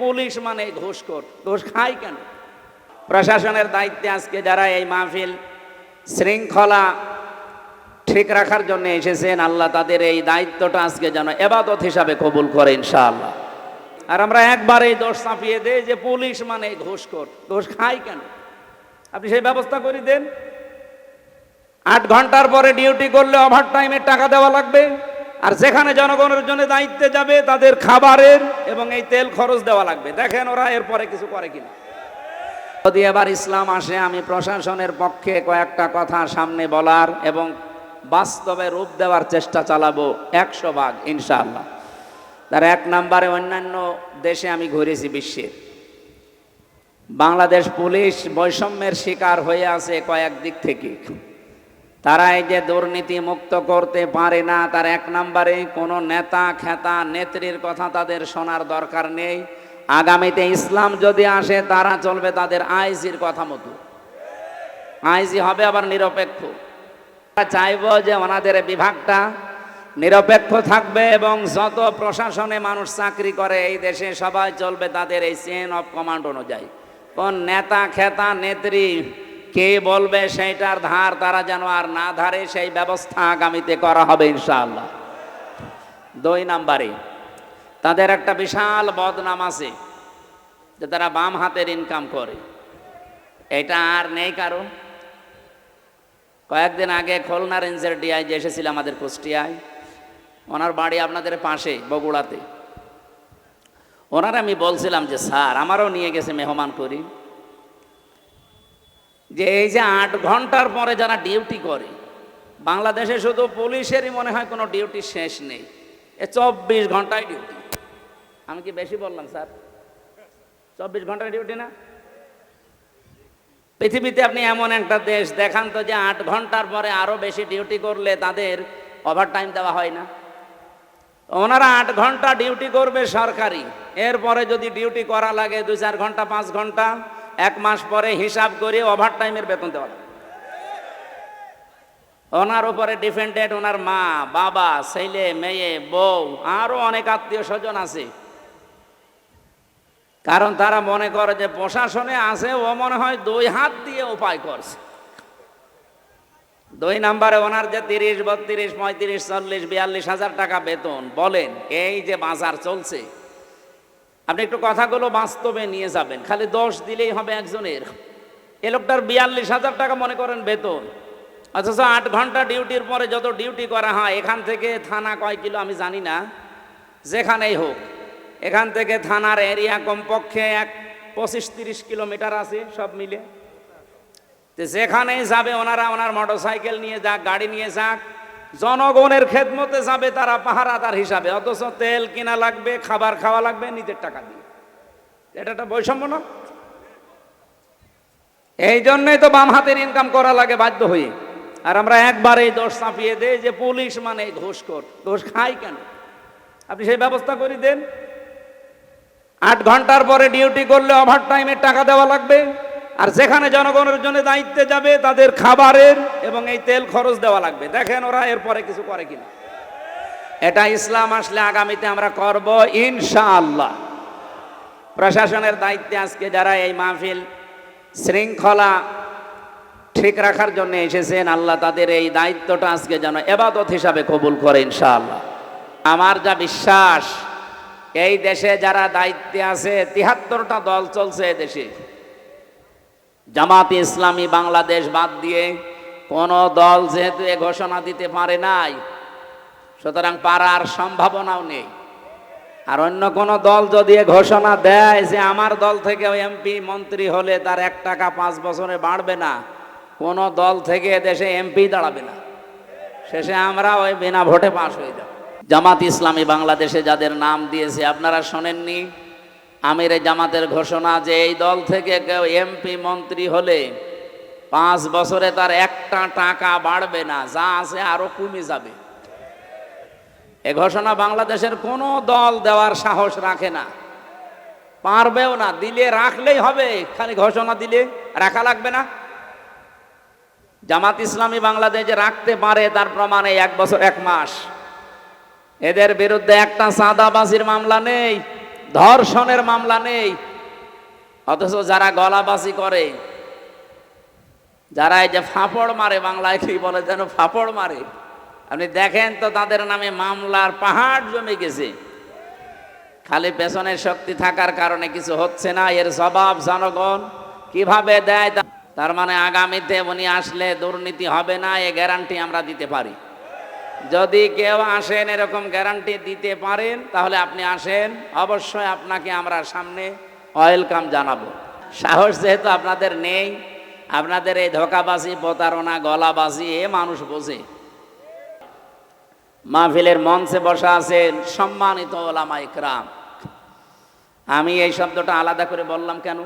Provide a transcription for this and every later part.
Police মানে ঘুষখোর, ঘুষ খায় কেন? প্রশাসনের দায়িত্বে আজকে যারা এই মাহফিল শৃঙ্খলা ঠিক রাখার জন্য এসেছেন, আল্লাহ তাদের এই দায়িত্বটা আজকে যেন ইবাদত হিসাবে কবুল করে ইনশাআল্লাহ। আর আমরা একবারেই দোষ চাপিয়ে দেই যে পুলিশ মানে ঘুষখোর, ঘুষ খায় কেন? আপনি সেই ব্যবস্থা করে দেন। 8 ঘন্টার পরে ডিউটি করলে ওভার টাইমের টাকা দেওয়া লাগবে, আর যেখানে জনগণের জন্য দায়িত্বে যাবে তাদের খাবারের এবং এই তেল খরচ দেওয়া লাগবে। দেখেন ওরা এরপরে কিছু করে কিনা। যদি এবার ইসলাম আসে, আমি প্রশাসনের পক্ষে কয়েকটা কথা সামনে বলার এবং বাস্তবে রূপ দেওয়ার চেষ্টা চালাবো 100 ভাগ ইনশাআল্লাহ। তার 1 নম্বরে, অন্যান্য দেশে আমি ঘুরেছি বিশ্বের, বাংলাদেশ পুলিশ বৈষম্যের শিকার হয়ে আছে কয়েক দিক থেকে। তারা এই যে দুর্নীতি মুক্ত করতে পারে না, তার 1 নম্বরে কোনো নেতা খেতা নেত্রীর কথা তাদের শোনার দরকার নেই। আগামীতে ইসলাম যদি আসে, তারা চলবে তাদের আইজির কথা মতো। আইজি হবে আবার নিরপেক্ষ। চাইব যে ওনাদের বিভাগটা নিরপেক্ষ থাকবে এবং যত প্রশাসনে মানুষ চাকরি করে এই দেশে সবাই চলবে তাদের এই চেইন অফ কমান্ড অনুযায়ী। কোন নেতা খেতা নেত্রী কে বলবে সেইটার ধার তারা যেন আর না ধারে, সেই ব্যবস্থা আগামীতে করা হবে ইনশাআল্লাহ। 2 নম্বরে, তাদের একটা বিশাল বদনাম আছে যে তারা বাম হাতের ইনকাম করে। এটা আর নেই কারো। কয়েকদিন আগে খুলনা রেঞ্জের ডিআইজি এসেছিল আমাদের কুষ্টিয়ায়, ওনার বাড়ি আপনাদের পাশে বগুড়াতে। ওনার আমি বলছিলাম যে স্যার, আমারও নিয়ে গেছে মেহমান করি, যে এই যে 8 ঘন্টার পরে যারা ডিউটি করে, বাংলাদেশে শুধু পুলিশেরই মনে হয় কোনো ডিউটি শেষ নেই, 24 ঘন্টায় ডিউটি। আমি কি বেশি বললাম স্যার? 24 ঘন্টায় ডিউটি না? পৃথিবীতে আপনি এমন একটা দেশ দেখান তো যে 8 ঘন্টার পরে আরো বেশি ডিউটি করলে তাদের ওভার টাইম দেওয়া হয় না। ওনারা 8 ঘন্টা ডিউটি করবে সরকারি, এরপরে যদি ডিউটি করা লাগে 2-4 ঘন্টা 5 ঘন্টা, 1 মাস পরে হিসাব করে ওভার টাইমের বেতন দেওয়া লাগে। ওনার উপরে ডিপেন্ডেন্ট ওনার মা বাবা ছেলে মেয়ে বউ আরো অনেক আত্মীয় স্বজন আছে। কারণ তারা মনে করে যে প্রশাসনে আছে, ও মনে হয় 2 হাত দিয়ে উপায় করছে। 2 নম্বরে, ওনার যে 30, 32, 35, 40, 42 হাজার টাকা বেতন, বলেন এই যে বাজার চলছে, আপনি একটু কথাগুলো বাস্তবে নিয়ে যাবেন। খালি দোষ দিলেই হবে একজনের। এ লোকটার 42 হাজার টাকা মনে করেন বেতন, অথচ 8 ঘন্টা ডিউটির পরে যত ডিউটি করা হয়, এখান থেকে থানা কয় কিলো আমি জানি না, যেখানেই হোক, এখান থেকে থানার এরিয়া কমপক্ষে 25-30 কিলোমিটার আছে সব মিলে। যেখানেই যাবে ওনারা, ওনার মোটরসাইকেল নিয়ে যাক, গাড়ি নিয়ে যাক, জনগণের খেদমতে যাবে তারা পাহারাদার হিসাবে, অথচ তেল কিনা লাগবে, খাবার খাওয়া লাগবে নিজের টাকা দিয়ে। এটা একটা বৈষম্য না? এই জন্যই তো বাম হাতের ইনকাম করা লাগে বাধ্য হয়ে। আর আমরা একবারেই দোষ চাপিয়ে দেই যে পুলিশ মানে ঘুষখোর, ঘুষ খায় কেন? আপনি সেই ব্যবস্থা করে দেন। 8 ঘন্টার পরে ডিউটি করলে ওভার টাইমের টাকা দেওয়া লাগবে, আর যেখানে জনগণের জন্য দায়িত্বে যাবে তাদের খাবারের এবং এই তেল খরচ দেওয়া লাগবে। দেখেন ওরা এরপরে কিছু করে কিনা। এটা ইসলাম আসলে আগামীতে আমরা করব ইনশাআল্লাহ। প্রশাসনের দায়িত্বে আজকে যারা এই মাহফিল শৃঙ্খলা ঠিক রাখার জন্য এসেছেন, আল্লাহ তাদের এই দায়িত্বটা আজকে যেন ইবাদত হিসাবে কবুল করে ইনশাআল্লাহ। আমার যা বিশ্বাস, এই দেশে যারা দায়িত্বে আছে, 73টা দল চলছে এ দেশে, জামাতে ইসলামী বাংলাদেশ বাদ দিয়ে কোন দল যেহেতু এ ঘোষণা দিতে পারে নাই, সুতরাং পারার সম্ভাবনাও নেই। আর অন্য কোন দল যদি এ ঘোষণা দেয় যে আমার দল থেকে এমপি মন্ত্রী হলে তার 1 টাকা 5 বছরে বাড়বে না, কোন দল থেকে দেশে এমপি দাঁড়াবে না, শেষে আমরা ওই বিনা ভোটে পাশ হয়ে যাব। জামাত ইসলামী বাংলাদেশে যাদের নাম দিয়েছে, আপনারা শোনেননি আমিরে জামাতের ঘোষণা যে এই দল থেকে কেউ এমপি মন্ত্রী হলে 5 বছরে তার 1 টাকা বাড়বে না, যা আছে আরো কমে যাবে। এ ঘোষণা বাংলাদেশের কোনো দল দেওয়ার সাহস রাখে না, পারবেও না। দিলে রাখলেই হবে, খালি ঘোষণা দিলে রাখা লাগবে না। জামাত ইসলামী বাংলাদেশে রাখতে পারে, তার প্রমাণে 1 বছর 1 মাস এদের বিরুদ্ধে একটা চাঁদাবাজির মামলা নেই, ধর্ষণের মামলা নেই, অথচ যারা গলাবাজি করে, যারা এই যে ফাপড় মারে, বাংলায় কি বলে যেন, ফাপড় মারে, আপনি দেখেন তো তাদের নামে মামলার পাহাড় জমে গেছে। খালি পেছনের শক্তি থাকার কারণে কিছু হচ্ছে না, এর জবাব জনগণ কিভাবে দেয়। তার মানে আগামীতে উনি আসলে দুর্নীতি হবে না, এ গ্যারান্টি আমরা দিতে পারি। যদি কেউ আসেন এরকম গ্যারান্টি দিতে পারেন, তাহলে আপনি আসেন, অবশ্যই আপনাকে আমরা সামনে ওয়েলকাম জানাবো। সাহস যেহেতু আপনাদের নেই, আপনাদের এই ধোঁকাবাজি, প্রতারণা, গলাবাজি এ মানুষ বোঝে। মাহফিলের মঞ্চে বসা আছেন সম্মানিত ওলামা ইকরাম। আমি এই শব্দটা আলাদা করে বললাম কেন?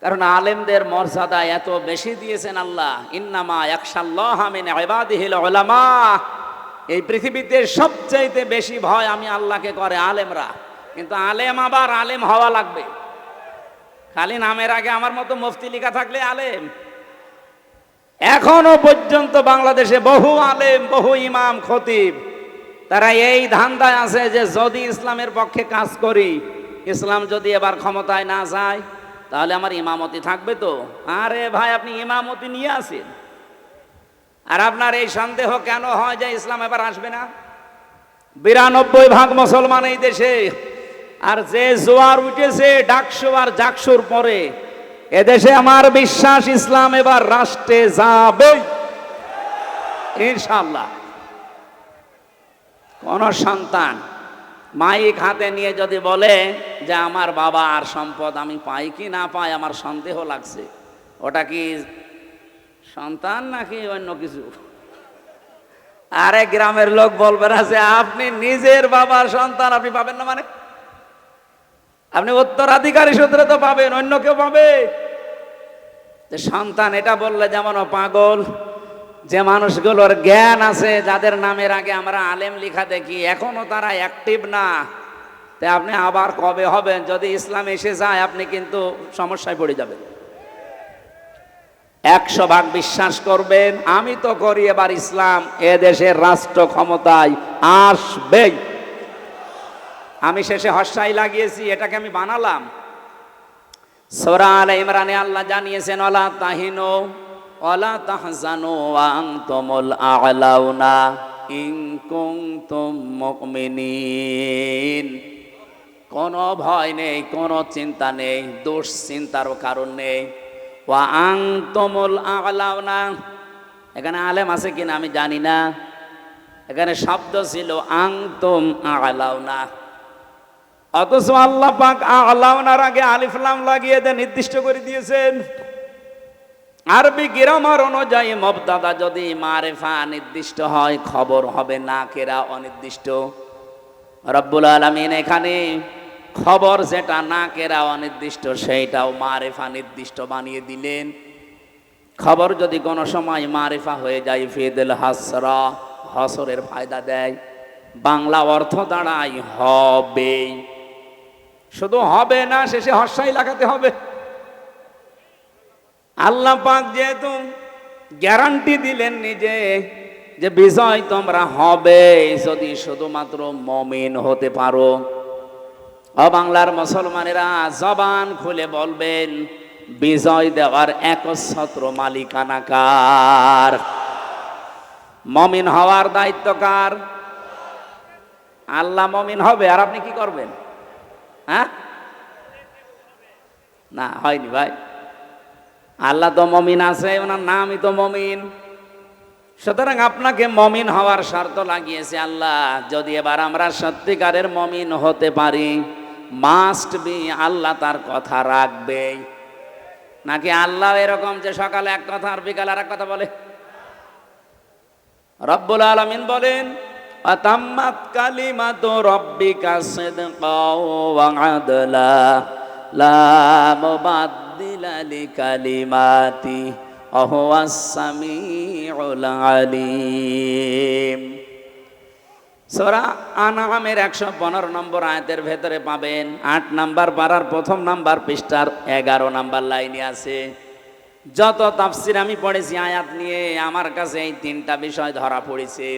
কারণ আলেমদের মর্যাদা এত বেশি দিয়েছেন আল্লাহ। ইন্নামা ইয়াখশাল্লাহা মিন ইবাদিহিল উলামা। এই পৃথিবীতে সবচাইতে বেশি ভয় আমি আল্লাহকে করে আলেমরা। কিন্তু আলেম আবার আলেম হওয়া লাগবে। খালি নামের আগে আমার মতো মুফতি লেখা থাকলে আলেম? এখনো পর্যন্ত বাংলাদেশে বহু আলেম, বহু ইমাম, খতিব, তারা এই ধান্দায় আছে যে যদি ইসলামের পক্ষে কাজ করি, ইসলাম যদি এবার ক্ষমতায় না যায়, তাহলে আমার ইমামতি থাকবে তো। আরে ভাই, আপনি ইমামতি নিয়ে আসেন, আর আপনার এই সন্দেহ কেন হয় যে ইসলাম এবার আসবে না? 92% মুসলমান এই দেশে, আর যে জোয়ার উঠেছে ডাকসু আর জাকসুর পরে, এদেশে আমার বিশ্বাস ইসলাম এবার রাষ্ট্রে যাবে ইনশাআল্লাহ। কোন সন্তান মাইক হাতে নিয়ে যদি বলে যে আমার বাবা আর সম্পদ আমি পাই কি না পাই আমার সন্দেহ লাগছে, ওটা কি সন্তান নাকি অন্য কিছু? আরে গ্রামের লোক বলবে না যে আপনি নিজের বাবার সন্তান আপনি পাবেন না, মানে আপনি উত্তরাধিকারী সূত্রে তো পাবেন, অন্য কেউ পাবে? যে সন্তান এটা বললে যেমন পাগল। যে মানুষগুলোর জ্ঞান আছে, যাদের নামের আগে আমরা আলেম লেখা দেখি, এখনো তারা অ্যাক্টিভ না। তাই আপনি আবার কবে হবেন? যদি ইসলাম এসে যায় আপনি কিন্তু সমস্যায় পড়ে যাবেন। 100% বিশ্বাস করবেন, আমি তো করি এবার ইসলাম এদেশের রাষ্ট্র ক্ষমতায় আসবেই। আমি শেষে হস্যাই লাগিয়েছি, এটাকে আমি বানালাম। সূরা আলে ইমরানে আল্লাহ জানিয়েছেন, ওয়ালা তাহিনু ওয়ালা তাহজানু ওয়া আনতুমুল আ'লাউনা ইন কুনতুম মুমিনিন। কোনো ভয় নেই, কোনো চিন্তা নেই, দুশ্চিন্তারও কারণ নেই। ওয়া আনতুমুল আ'লাউনা, এখানে আলেম আছে কিনা আমি জানি না, এখানে শব্দ ছিল আনতুম আ'লাউনা, অথচ আল্লাহ পাক আ'লাউনার আগে আলিফ লাম লাগিয়ে দেন, নির্দিষ্ট করে দিয়েছেন। আরবি গ্রামার অনুযায়ী মুবতাদা যদি মারিফা নির্দিষ্ট হয়, খবর হবে নাকেরা অনির্দিষ্ট। রব্বুল আলামিন এখানে খবর যেটা নাকেরা অনির্দিষ্ট, সেইটাও মারিফা নির্দিষ্ট বানিয়ে দিলেন। খবর যদি কোনো সময় মারিফা হয়ে যায়, ফিদুল হাসরা, হসরের ফায়দা দেয়। বাংলা অর্থ দাঁড়ায় হবে, শুধু হবে না, শেষে হস্যাই লাগাতে হবে। আল্লাহ পাক যেহেতু গ্যারান্টি দিলেন নিজে যে বিজয় তোমরা হবে যদি শুধুমাত্র মুমিন হতে পারো। ও বাংলার মুসলমানেরা, জবান খুলে বলবেন, বিজয় দেওয়ার একচ্ছত্র মালিকানা কার? মুমিন হওয়ার দায়িত্ব কার? আল্লাহ মুমিন হবে, আর আপনি কি করবেন? হ্যাঁ, না হয়নি ভাই। আল্লাহ তো মুমিন আছে, ওনার নামই তো মুমিন। সুতরাং আপনাকে মুমিন হওয়ার শর্ত লাগিয়েছে আল্লাহ। যদি এবার আমরা সত্যিকারের মুমিন হতে পারি, মাস্ট বি আল্লাহ তার কথা রাখবে। নাকি আল্লাহ এরকম যে সকালে এক কথা আর বিকালে আর এক কথা বলে? রব্বুল আলামিন বলেন, আতাম্মাত কালিমাতু রাব্বিকা সিদকাও ওয়া আদলা লা মুবাদদিলা লিকালিমাতি ওয়া হুয়াস সামিউল আলিম। সূরা আনআমের 115 নম্বর আয়াতের ভেতরে পাবেন 8 নাম্বার পারার প্রথম নাম্বার পৃষ্ঠার 11 নাম্বার লাইনে আছে। যত তাফসীর আমি পড়েছি আয়াত নিয়ে, আমার কাছে এই তিনটা বিষয় ধরা পড়েছে।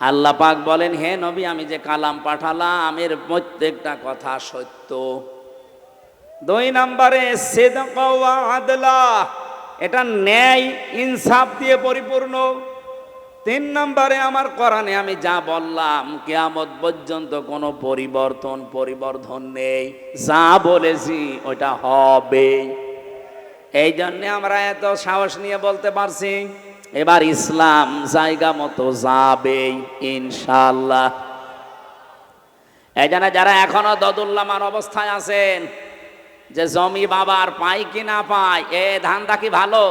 আল্লাহ পাক বলেন, হে নবী, আমি যে কালাম পাঠালাম এর প্রত্যেকটা কথা সত্য। 2 নম্বরে সিদক ওয়া আদলা, এটা ন্যায় ইনসাফ দিয়ে পরিপূর্ণ। 3 নম্বরে আমার কোরআনে আমি যা বললাম কিয়ামত পর্যন্ত কোনো পরিবর্ধন নেই, যা বলেছি ওটা হবে। এই জন্যে আমরা এত সাহস নিয়ে বলতে পারছি এবার ইসলাম জায়গা মতো যাবে ইনশাআল্লাহ। এই জন্য যারা এখনো দদুল্লামান অবস্থায় আছেন যে জমি বাবার পাই কি না পাই, এ ধান্দা কি ভালো?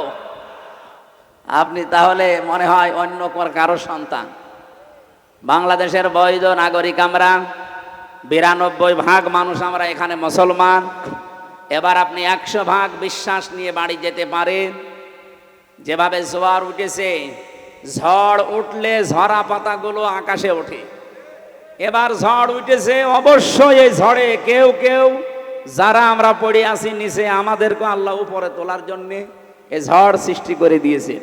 আপনি তাহলে মনে হয় অন্য কারো সন্তান। বাংলাদেশের বৈধ নাগরিক আমরা, 92% মানুষ আমরা এখানে মুসলমান। এবার আপনি 100% বিশ্বাস নিয়ে বাড়ি যেতে পারেন। যেভাবে জোয়ার উঠেছে, ঝড় উঠলে ঝরা পাতাগুলো আকাশে ওঠে। এবার ঝড় উঠেছে, অবশ্যই এই ঝড়ে কেউ কেউ যারা আমরা পড়ে আছি নিচে, আমাদেরকে আল্লাহ উপরে তোলার জন্যে এই ঝড় সৃষ্টি করে দিয়েছে।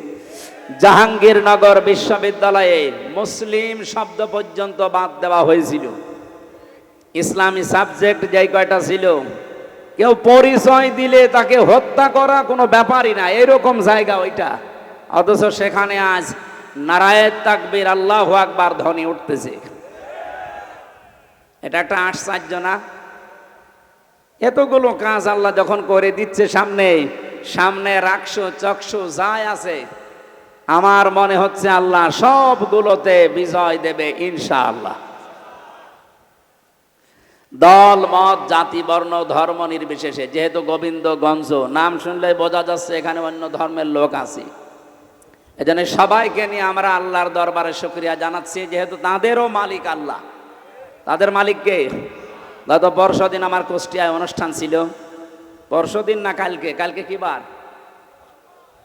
জাহাঙ্গীরনগর বিশ্ববিদ্যালয়ে মুসলিম শব্দ পর্যন্ত বাদ দেওয়া হয়েছিল। ইসলামী সাবজেক্ট যেই কয়টা ছিল, কেউ পরিচয় দিলে তাকে হত্যা করা কোনো ব্যাপারই না, এরকম জায়গা ওইটা। অথচ সেখানে আজ নারায়ে তাকবীর, আল্লাহু আকবার ধ্বনি উঠতেছে। এটা একটা আশ্চর্য না? এতগুলো কাজ আল্লাহ যখন করে দিচ্ছে সামনে রাখছো চক্ষু যাই আছে, আমার মনে হচ্ছে আল্লাহ সবগুলোতে বিজয় দেবে ইনশাআল্লাহ। দল মত জাতি বর্ণ ধর্ম নির্বিশেষে, যেহেতু গোবিন্দগঞ্জ নাম শুনলে বোঝা যাচ্ছে এখানে অন্য ধর্মের লোক আছে, এজন্য সবাইকে নিয়ে আমরা আল্লাহর দরবারে শুকরিয়া জানাচ্ছি, যেহেতু তাদেরও মালিক আল্লাহ। তাদের মালিককে গত পরশুদিন আমার কুষ্টিয়ায় অনুষ্ঠান ছিল। পরশুদিন না কালকে কি বার?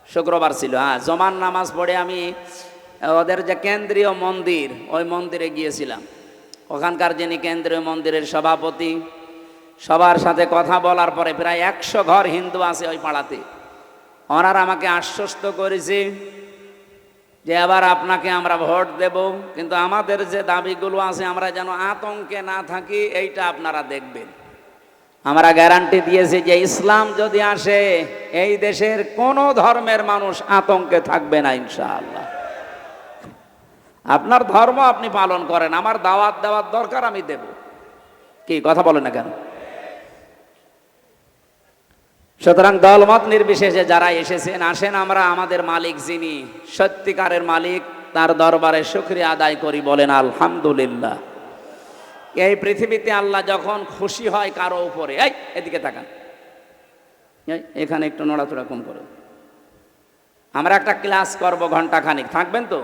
শুক্রবার ছিল। হ্যাঁ, জমান নামাজ পড়ে আমি ওদের যে কেন্দ্রীয় মন্দির, ওই মন্দিরে গিয়েছিলাম। ওখানকার যিনি কেন্দ্রীয় মন্দিরের সভাপতি, সবার সাথে কথা বলার পরে প্রায় 100 ঘর হিন্দু আছে ওই পাড়াতে। ওনারা আমাকে আশ্বস্ত করেছে যে এবার আপনাকে আমরা ভোট দেব, কিন্তু আমাদের যে দাবিগুলো আছে আমরা যেন আতঙ্কে না থাকি, এইটা আপনারা দেখবেন। আমরা গ্যারান্টি দিয়েছি যে ইসলাম যদি আসে এই দেশের কোনো ধর্মের মানুষ আতঙ্কে থাকবে না ইনশাআল্লাহ। আপনার ধর্ম আপনি পালন করেন, আমার দাওয়াত দেওয়ার দরকার আমি দেব। কি কথা বলেন না কেন? সুতরাং দলমত নির্বিশেষে যারা এসেছেন, আসেন আমরা আমাদের মালিক যিনি সত্যিকারের মালিক তার দরবারে শুকরিয়া আদায় করি, বলেন আলহামদুলিল্লাহ। এই পৃথিবীতে আল্লাহ যখন খুশি হয় কারো উপরে, এই এদিকে তাকান, এখানে একটু নড়াচড়া কম করে, আমরা একটা ক্লাস করব ঘন্টাখানিক, থাকবেন তো?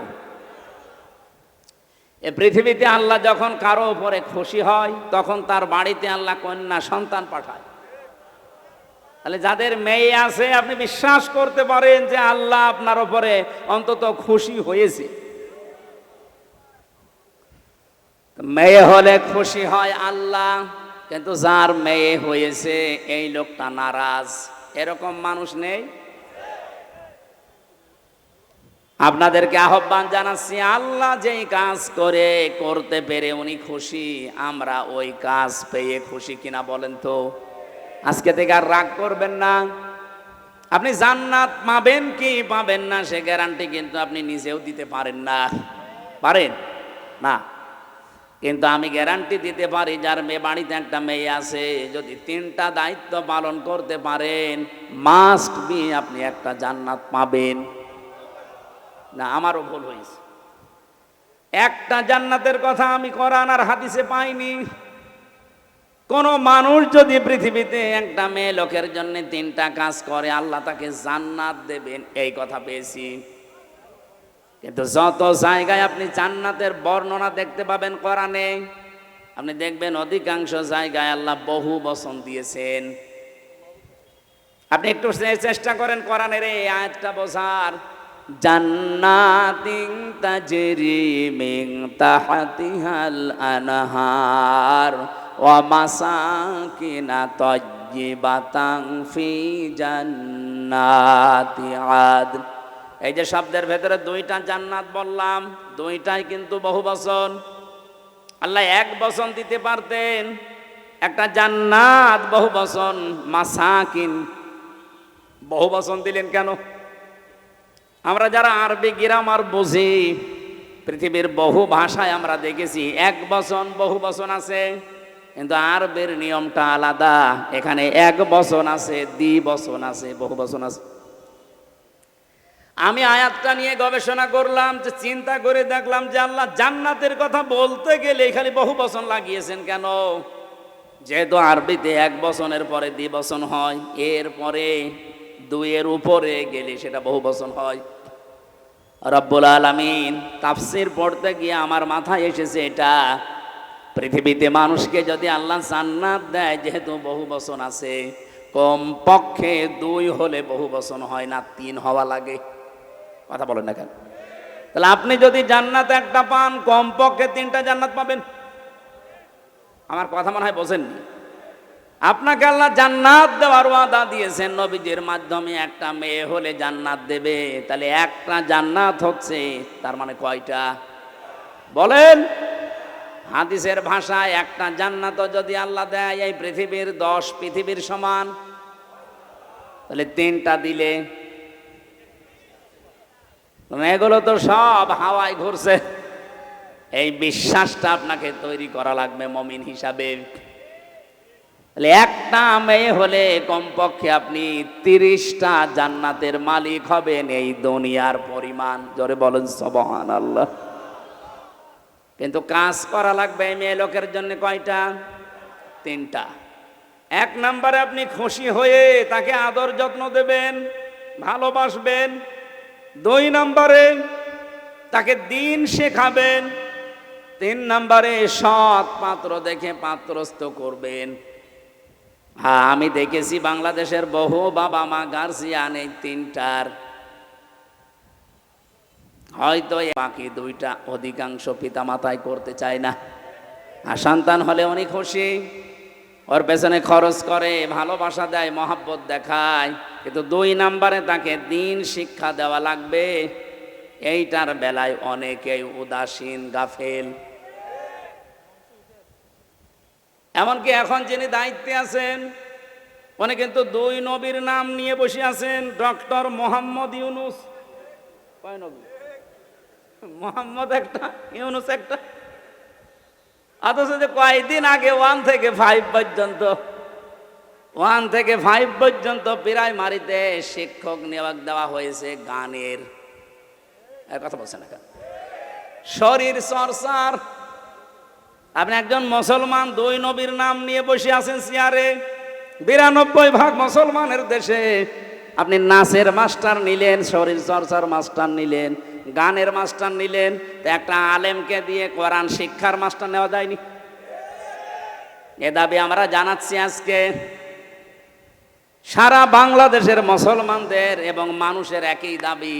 এই পৃথিবীতে আল্লাহ যখন কারো উপরে খুশি হয় তখন তার বাড়িতে আল্লাহ কন্যা সন্তান পাঠায়। তাহলে যাদের মেয়ে আছে আপনি বিশ্বাস করতে পারেন যে আল্লাহ আপনার উপরে অন্তত খুশি হয়েছে। মেয়ে হলে খুশি হয় আল্লাহ, কিন্তু যার মেয়ে হয়েছে এই লোকটা নারাজ, এরকম মানুষ নেই? আপনাদেরকে আহ্বান জানাচ্ছি, আল্লাহ যেই কাজ করতে পেরে উনি খুশি, আমরা ওই কাজ পেয়ে খুশি কিনা বলেন তো? আজকে থেকে আর রাগ করবেন না। আপনি জান্নাত পাবেন কি পাবেন না সে গ্যারান্টি কিন্তু আপনি নিজেও দিতে পারেন না, পারেন না। কিন্তু আমি গ্যারান্টি দিতে পারি, যার বাড়িতে একটা মেয়ে আছে, যদি 3টা দায়িত্ব পালন করতে পারেন, মাস্ট বি আপনি একটা জান্নাত পাবেন। না, আমারও ভুল হয়েছে। একটা জান্নাতের কথা আমি কোরআন আর হাদিসে পাইনি। কোন মানুষ যদি পৃথিবীতে একটা মেয়ে লোকের জন্য 3টা কাজ করে, আল্লাহ তাকে জান্নাত দেবেন, এই কথা পেয়েছি। কিন্তু যত জায়গায় আপনি জান্নাতের বর্ণনা দেখতে পাবেন কোরআনে, আপনি দেখবেন অধিকাংশ জায়গায় আল্লাহ বহু বচন দিয়েছেন। আপনি একটু চেষ্টা করেন কোরআনের এই আয়াতটা বোঝার। জান্নাতিন তাজরি মিন তাহতিহাল আনহার ওয়া মাসাকিনা তাইয়্যিবাতান ফি জান্নাতি আদন। এই যে শব্দের ভেতরে 2টা জান্নাত বললাম, দুইটাই কিন্তু বহু বচন। আল্লাহ এক বচন দিতে পারতেন, একটা জান্নাত বহু বচন, মাসাকিন বহু বচন দিলেন কেন? আমরা যারা আরবি গ্রামার বুঝি, পৃথিবীর বহু ভাষায় আমরা দেখেছি এক বচন বহু বচন আছে, কিন্তু আরবের নিয়মটা আলাদা। এখানে এক বচন আছে, দ্বিবচন আছে, বহু বচন আছে। আমি আয়াতটা নিয়ে গবেষণা করলাম, যে চিন্তা করে দেখলাম যে আল্লাহ জান্নাতের কথা বলতে গেলে খালি বহু বচন লাগিয়েছেন কেন? যেহেতু আরবিতে এক বচনের পরে দ্বিবচন হয়, এরপরে দুইয়ের উপরে গেলে সেটা বহু বচন হয়। রব্বুল আলামিন তাফসীর পড়তে গিয়ে আমার মাথায় এসেছে এটা, পৃথিবীতে মানুষকে যদি আল্লাহ জান্নাত দেয়, যেহেতু বহু বচন আছে, কম পক্ষে দুই হলে বহু বচন হয় না, তিন হওয়া লাগে। কথা বলেন না কেন? তাহলে আপনি যদি জান্নাত একটা পান, কম পক্ষে তিনটা জান্নাত পাবেন। আমার কথা মনে হয় বোঝেননি। আপনাকে আল্লাহ জান্নাত দেওয়ার ওয়াদা দিয়েছেন নবীজির মাধ্যমে, একটা মেয়ে হলে জান্নাত দেবে। তাহলে একটা জান্নাত হচ্ছে, তার মানে কয়টা বলেন? হাদিসের ভাষায় একটা জান্নাত যদি আল্লাহ দেয় এই পৃথিবীর 10 পৃথিবীর সমান, তাহলে তিনটা দিলে এগুলো তো সব হাওয়ায় ঘুরছে। এই বিশ্বাসটা আপনাকে তৈরি করা লাগবে মুমিন হিসাবে। তাহলে একটা মেয়ে হলে কমপক্ষে আপনি 30টা জান্নাতের মালিক হবেন, এই দুনিয়ার পরিমাণ। জোরে বলেন সুবহানাল্লাহ। কিন্তু কাজ করা লাগবে এই মেয়ে লোকের জন্য কয়টা? 3টা। এক নম্বরে আপনি খুশি হয়ে তাকে আদর যত্ন দেবেন, ভালোবাসবেন। 2 নম্বরে তাকে দিন শেখাবেন। 3 নম্বরে সৎ পাত্র দেখে পাত্রস্থ করবেন। হ্যাঁ, আমি দেখেছি বাংলাদেশের বহু বাবা মা গার্জিয়ান এই 3টার হয়তো বাকি 2টা অধিকাংশ পিতা মাতাই করতে চায় না। আর সন্তান হলে উনি খুশি, ওর পেছনে খরচ করে, ভালোবাসা দেয়, মহাব্বত দেখায়, কিন্তু 2 নম্বরে তাকে দিন শিক্ষা দেওয়া লাগবে। এইটার বেলায় অনেকেই উদাসীন, গাফেল। এমনকি এখন যিনি দায়িত্বে আছেন উনি কিন্তু 2 নবীর নাম নিয়ে বসে আছেন, ডক্টর মোহাম্মদ ইউনুস। কয় নবী? মোহাম্মদ একটা, ইউনুস একটা। অথচ যে কয়েকদিন আগে 1 থেকে 5 পর্যন্ত প্রাইমারিতে শিক্ষক নিয়োগ দেওয়া হয়েছে গানের। কথা বলছেন না? শরীর চর্চার। আপনি একজন মুসলমান 2 নবীর নাম নিয়ে বসে আছেন চেয়ারে। 92% মুসলমানের দেশে আপনি নাচের মাস্টার নিলেন, শরীর চর্চার মাস্টার নিলেন, গানের মাস্টার নিলেন, তো একটা আলেমকে দিয়ে কোরআন শিক্ষার মাস্টার নেওয়া যায়নি? এ দাবি আমরা জানাচ্ছি আজকে। সারা বাংলাদেশের মুসলমানদের এবং মানুষের একই দাবি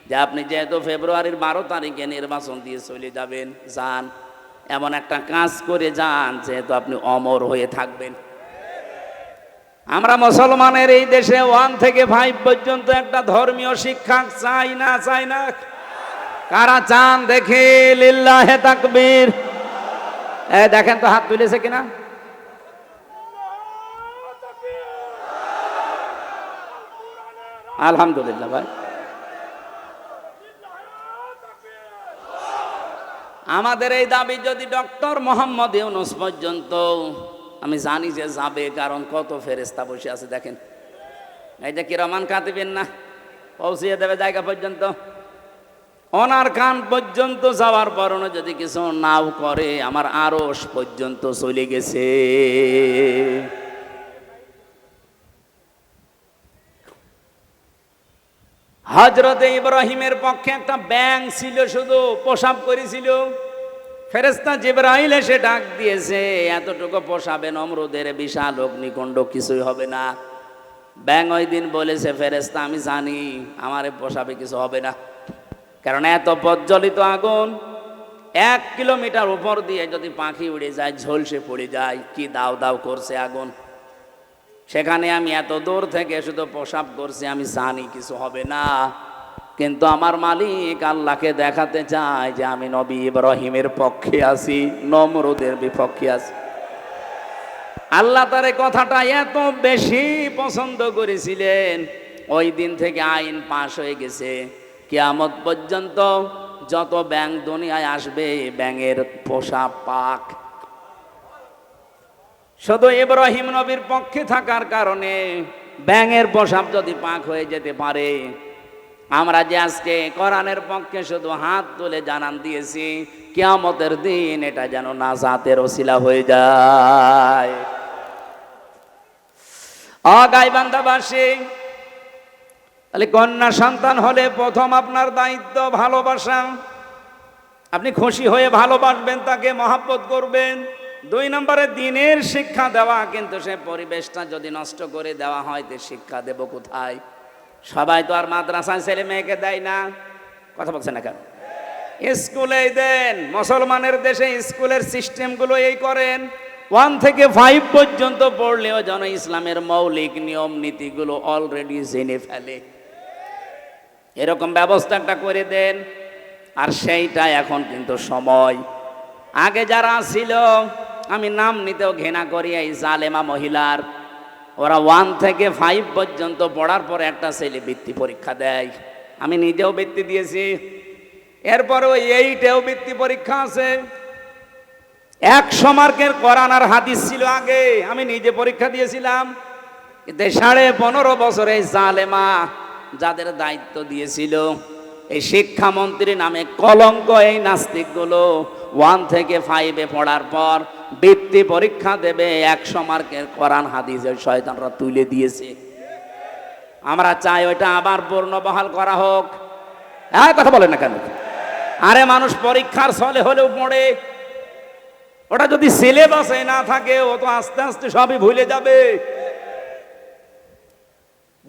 যে আপনি যেহেতু ফেব্রুয়ারির 12 তারিখে নির্বাচন দিয়ে চলে যাবেন, যান, এমন একটা কাজ করে যান যেহেতু আপনি অমর হয়ে থাকবেন। আমরা মুসলমানের এই দেশে 1 থেকে 5 পর্যন্ত একটা ধর্মীয় শিক্ষা চাই না? চাই না? কারা চান দেখে লিল্লাহে তাকবীর। দেখেন তো হাত তুলেছে কিনা? আলহামদুলিল্লাহ ভাই। আমাদের এই দাবি যদি ডক্টর মোহাম্মদ ইউনুস পর্যন্ত, আমি জানি যে যাবে, কারণ কত ফেরেশতা বসে আছে দেখেন। এই যে কিরামান কাতিবিন না, পৌঁছিয়ে দেবে জায়গা পর্যন্ত। ওনার কান পর্যন্ত যাওয়ার পরও যদি কিছু নাও করে, আমার আরশ পর্যন্ত চলে গেছে। হযরতে ইব্রাহিমের পক্ষে একটা ব্যাঙ ছিল, শুধু প্রসাব করেছিল। ফেরেশতা জিবরাইল এসে ডাক দিয়েছে, এতটুকু পোষাবে নমরুদের বিশাল অগ্নিকুণ্ড, কিছুই হবে না। ব্যাঙ ওই দিন বলেছে, ফেরেশতা আমি জানি আমারে পোষাবে, কিছু হবে না, কারণ এত প্রজ্বলিত আগুন, 1 কিলোমিটার উপর দিয়ে যদি পাখি উড়ে যায়, ঝলসে পড়ে যায়, কি দাও দাও করছে আগুন। সেখানে আমি এত দূর থেকে শুধু প্রসাব করছি, আমি জানি কিছু হবে না, কিন্তু আমার মালিক আল্লাহকে দেখাতে চায় যে আমি নবী ইব্রাহিমের পক্ষে আছি, নমরুদের বিপক্ষে আছি। আল্লাহ তার এই কথাটা এত বেশি পছন্দ করেছিলেন, ওই দিন থেকে আইন পাশ হয়ে গেছে, কিয়ামত পর্যন্ত যত ব্যাঙ দুনিয়ায় আসবে ব্যাঙের পোষা পাক শুধু ইব্রাহিম নবীর পক্ষে থাকার কারণে ব্যাঙের পোশাক যদি পাক হয়ে যেতে পারে, আমরা যে আজকে কোরআনের পক্ষে শুধু হাত তুলে জানান দিয়েছি, কিয়ামতের দিন এটা যেন নাজাতের ওসিলা হয়ে যায়। গাইবান্ধাবাসী, তাহলে কন্যা সন্তান হলে প্রথম আপনার দায়িত্ব ভালোবাসা। আপনি খুশি হয়ে ভালোবাসবেন, তাকে মহাব্বত করবেন। 2 নম্বরে দিনের শিক্ষা দেওয়া, কিন্তু সে পরিবেশটা যদি নষ্ট করে দেওয়া হয় তো শিক্ষা দেব কোথায়? সবাই তো আর মাদ্রাসায় ছেলে মেয়েকে দেয় না, কথা বলছে না কেন? স্কুলেই দেন। মুসলমানের দেশে স্কুলের সিস্টেমগুলো এই করেন, 1 থেকে 5 পর্যন্ত পড়লেও যেন ইসলামের মৌলিক নিয়ম নীতিগুলো অলরেডি জেনে ফেলে, এরকম ব্যবস্থাটা করে দেন। আর সেইটা এখন কিন্তু সময়। আগে যারা ছিল, আমি নাম নিতেও ঘৃণা করি, এই জালেমা মহিলার, ওরা 1 থেকে 5 পর্যন্ত পড়ার পরে একটা ছেলে বৃত্তি পরীক্ষা দেয়। আমি নিজেও বৃত্তি দিয়েছি। এরপরে ওই 8এও বৃত্তি পরীক্ষা আছে। 100 মার্কের কোরআন আর হাদিস ছিল আগে, আমি নিজে পরীক্ষা দিয়েছিলাম। কিন্তু 15.5 বছরে জালেমা যাদের দায়িত্ব দিয়েছিল, এই শিক্ষামন্ত্রী নামে কলঙ্ক এই নাস্তিকগুলো 1 থেকে 5-এ পড়ার পর বৃত্তি পরীক্ষা দেবে, 100 মার্কের কোরআন হাদিসের শয়তানরা তুলে দিয়েছে। আমরা চাই ওইটা আবার পূর্ণবহাল করা হোক। হ্যাঁ, কথা বলেন না কেন? আরে মানুষ পরীক্ষার ছলে হলেও পড়ে, ওটা যদি সিলেবাসে না থাকে ও তো আস্তে আস্তে সবই ভুলে যাবে।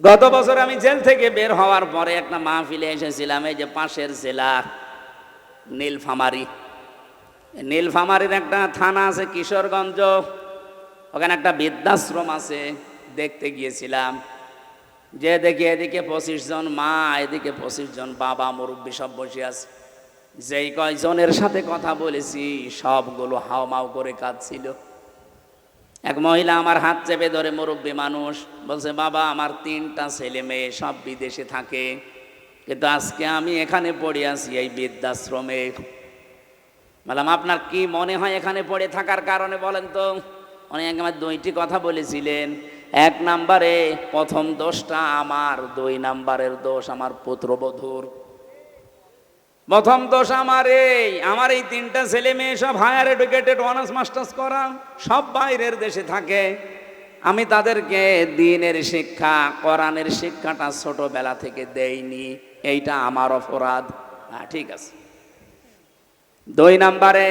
গত বছর আমি জেল থেকে বের হওয়ার পরে একটা মাহফিলে এসেছিলাম, এই যে পাশের জেলা নীলফামারী। নীলফামারীর একটা থানা আছে কিশোরগঞ্জ, ওখানে একটা বৃদ্ধাশ্রম আছে, দেখতে গিয়েছিলাম। যে দেখি এদিকে 25 জন মা, এদিকে 25 জন বাবা মুরব্বী সব বসে আছে। যেই কয়জনের সাথে কথা বলেছি সবগুলো হাওমাও করে কাঁদছিল। এক মহিলা আমার হাত চেপে ধরে, মুরব্বী মানুষ, বলছে, বাবা আমার 3টা ছেলে মেয়ে সব বিদেশে থাকে, কিন্তু আজকে আমি এখানে পড়ে আছি এই বৃদ্ধাশ্রমে। বললাম, আপনার কি মনে হয় এখানে পড়ে থাকার কারণে বলেন তো? উনি আমার 2টি কথা বলেছিলেন। 1 নম্বরে প্রথম দোষটা আমার, 2 নম্বরের দোষ আমার পুত্রবধূর। প্রথম দোষ আমার এই 3টা ছেলে মেয়ে সব হায়ার এডুকেটেড, অনার্স মাস্টার্স করা, সব বাইরের দেশে থাকে। আমি তাদেরকে দ্বীনের শিক্ষা, কোরআনের শিক্ষাটা ছোটবেলা থেকে দেইনি, এইটা আমার অপরাধ। হ্যাঁ, ঠিক আছে। 2 নম্বরে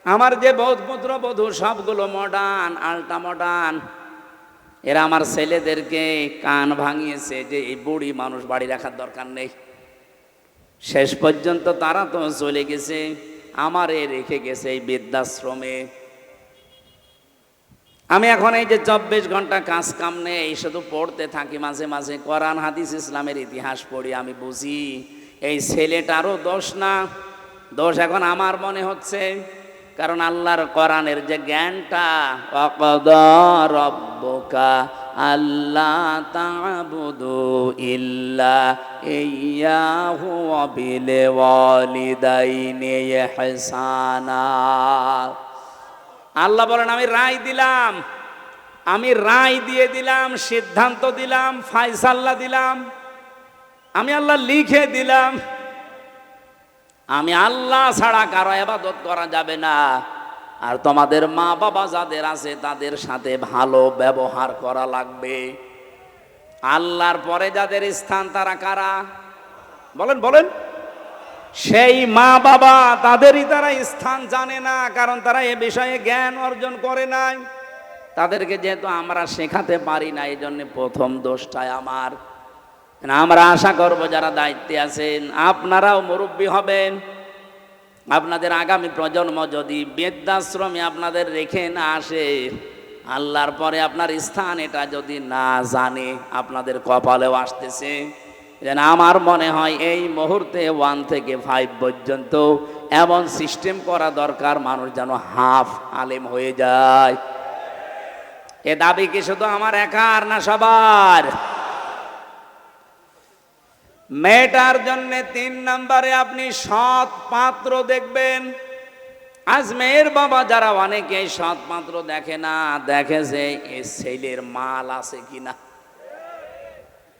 আমার যে পুত্র বধূ সবগুলো মডার্ন, আল্ট্রা মডার্ন, এরা আমার ছেলেদেরকে কান ভাঙিয়েছে যে এই বুড়ি মানুষ বাড়ি রাখার দরকার নেই। শেষ পর্যন্ত তারা তো চলে গেছে, আমারে রেখে গেছে এই বৃদ্ধাশ্রমে। আমি এখন এই যে 24 ঘন্টা কাজ কাম নেই, শুধু পড়তে থাকি, মাঝে মাঝে কোরআন হাদিস ইসলামের ইতিহাস পড়ি। আমি বুঝি এই ছেলেটারও দোষ না, দোষ এখন আমার মনে হচ্ছে। কারণ আল্লাহর কোরআনের যে জ্ঞানটা, ওয়াকাদা রাব্বুকা আল্লা তা'বুদু ইল্লা ইয়্যাহু ওয়া বিল ওয়ালিদাইনি ইহসানা। আল্লাহ বলেন, আমি রায় দিয়ে দিলাম, সিদ্ধান্ত দিলাম, ফায়সালা দিলাম, আমি আল্লাহ লিখে দিলাম, আমি আল্লাহ ছাড়া কারো ইবাদত করা যাবে না। আর তোমাদের মা বাবা যাদের আছে তাদের সাথে ভালো ব্যবহার করা লাগবে। আল্লাহর পরে যাদের স্থান তারা কারা? বলেন। সেই মা বাবা, তাদেরই তারা স্থান জানে না, কারণ তারা এ বিষয়ে জ্ঞান অর্জন করে নাই। তাদেরকে যেহেতু আমরা শেখাতে পারি না, এই জন্য প্রথম দোষটাই আমার। আমরা আশা করব যারা দায়িত্বে আছেন আপনারাও মুরব্বী হবেন। আপনাদের আগামী প্রজন্ম যদি বৃদ্ধাশ্রমে আপনাদের রেখে না আসে, আল্লাহর পরে আপনার স্থান এটা যদি না জানে, আপনাদের কপালেও আসতেছে, যেন আমার মনে হয় এই মুহূর্তে 1 থেকে 5 পর্যন্ত এমন সিস্টেম করা দরকার, মানুষ যেন হাফ আলেম হয়ে যায়। এ দাবি কি শুধু আমার একার না সবার? মেয়েটার জন্য 3 নম্বরে আপনি সৎ পাত্র দেখবেন। আজ মেয়ের বাবা যারা অনেকে সৎ পাত্র দেখে না, দেখে যে এ ছেলের মাল আছে কিনা,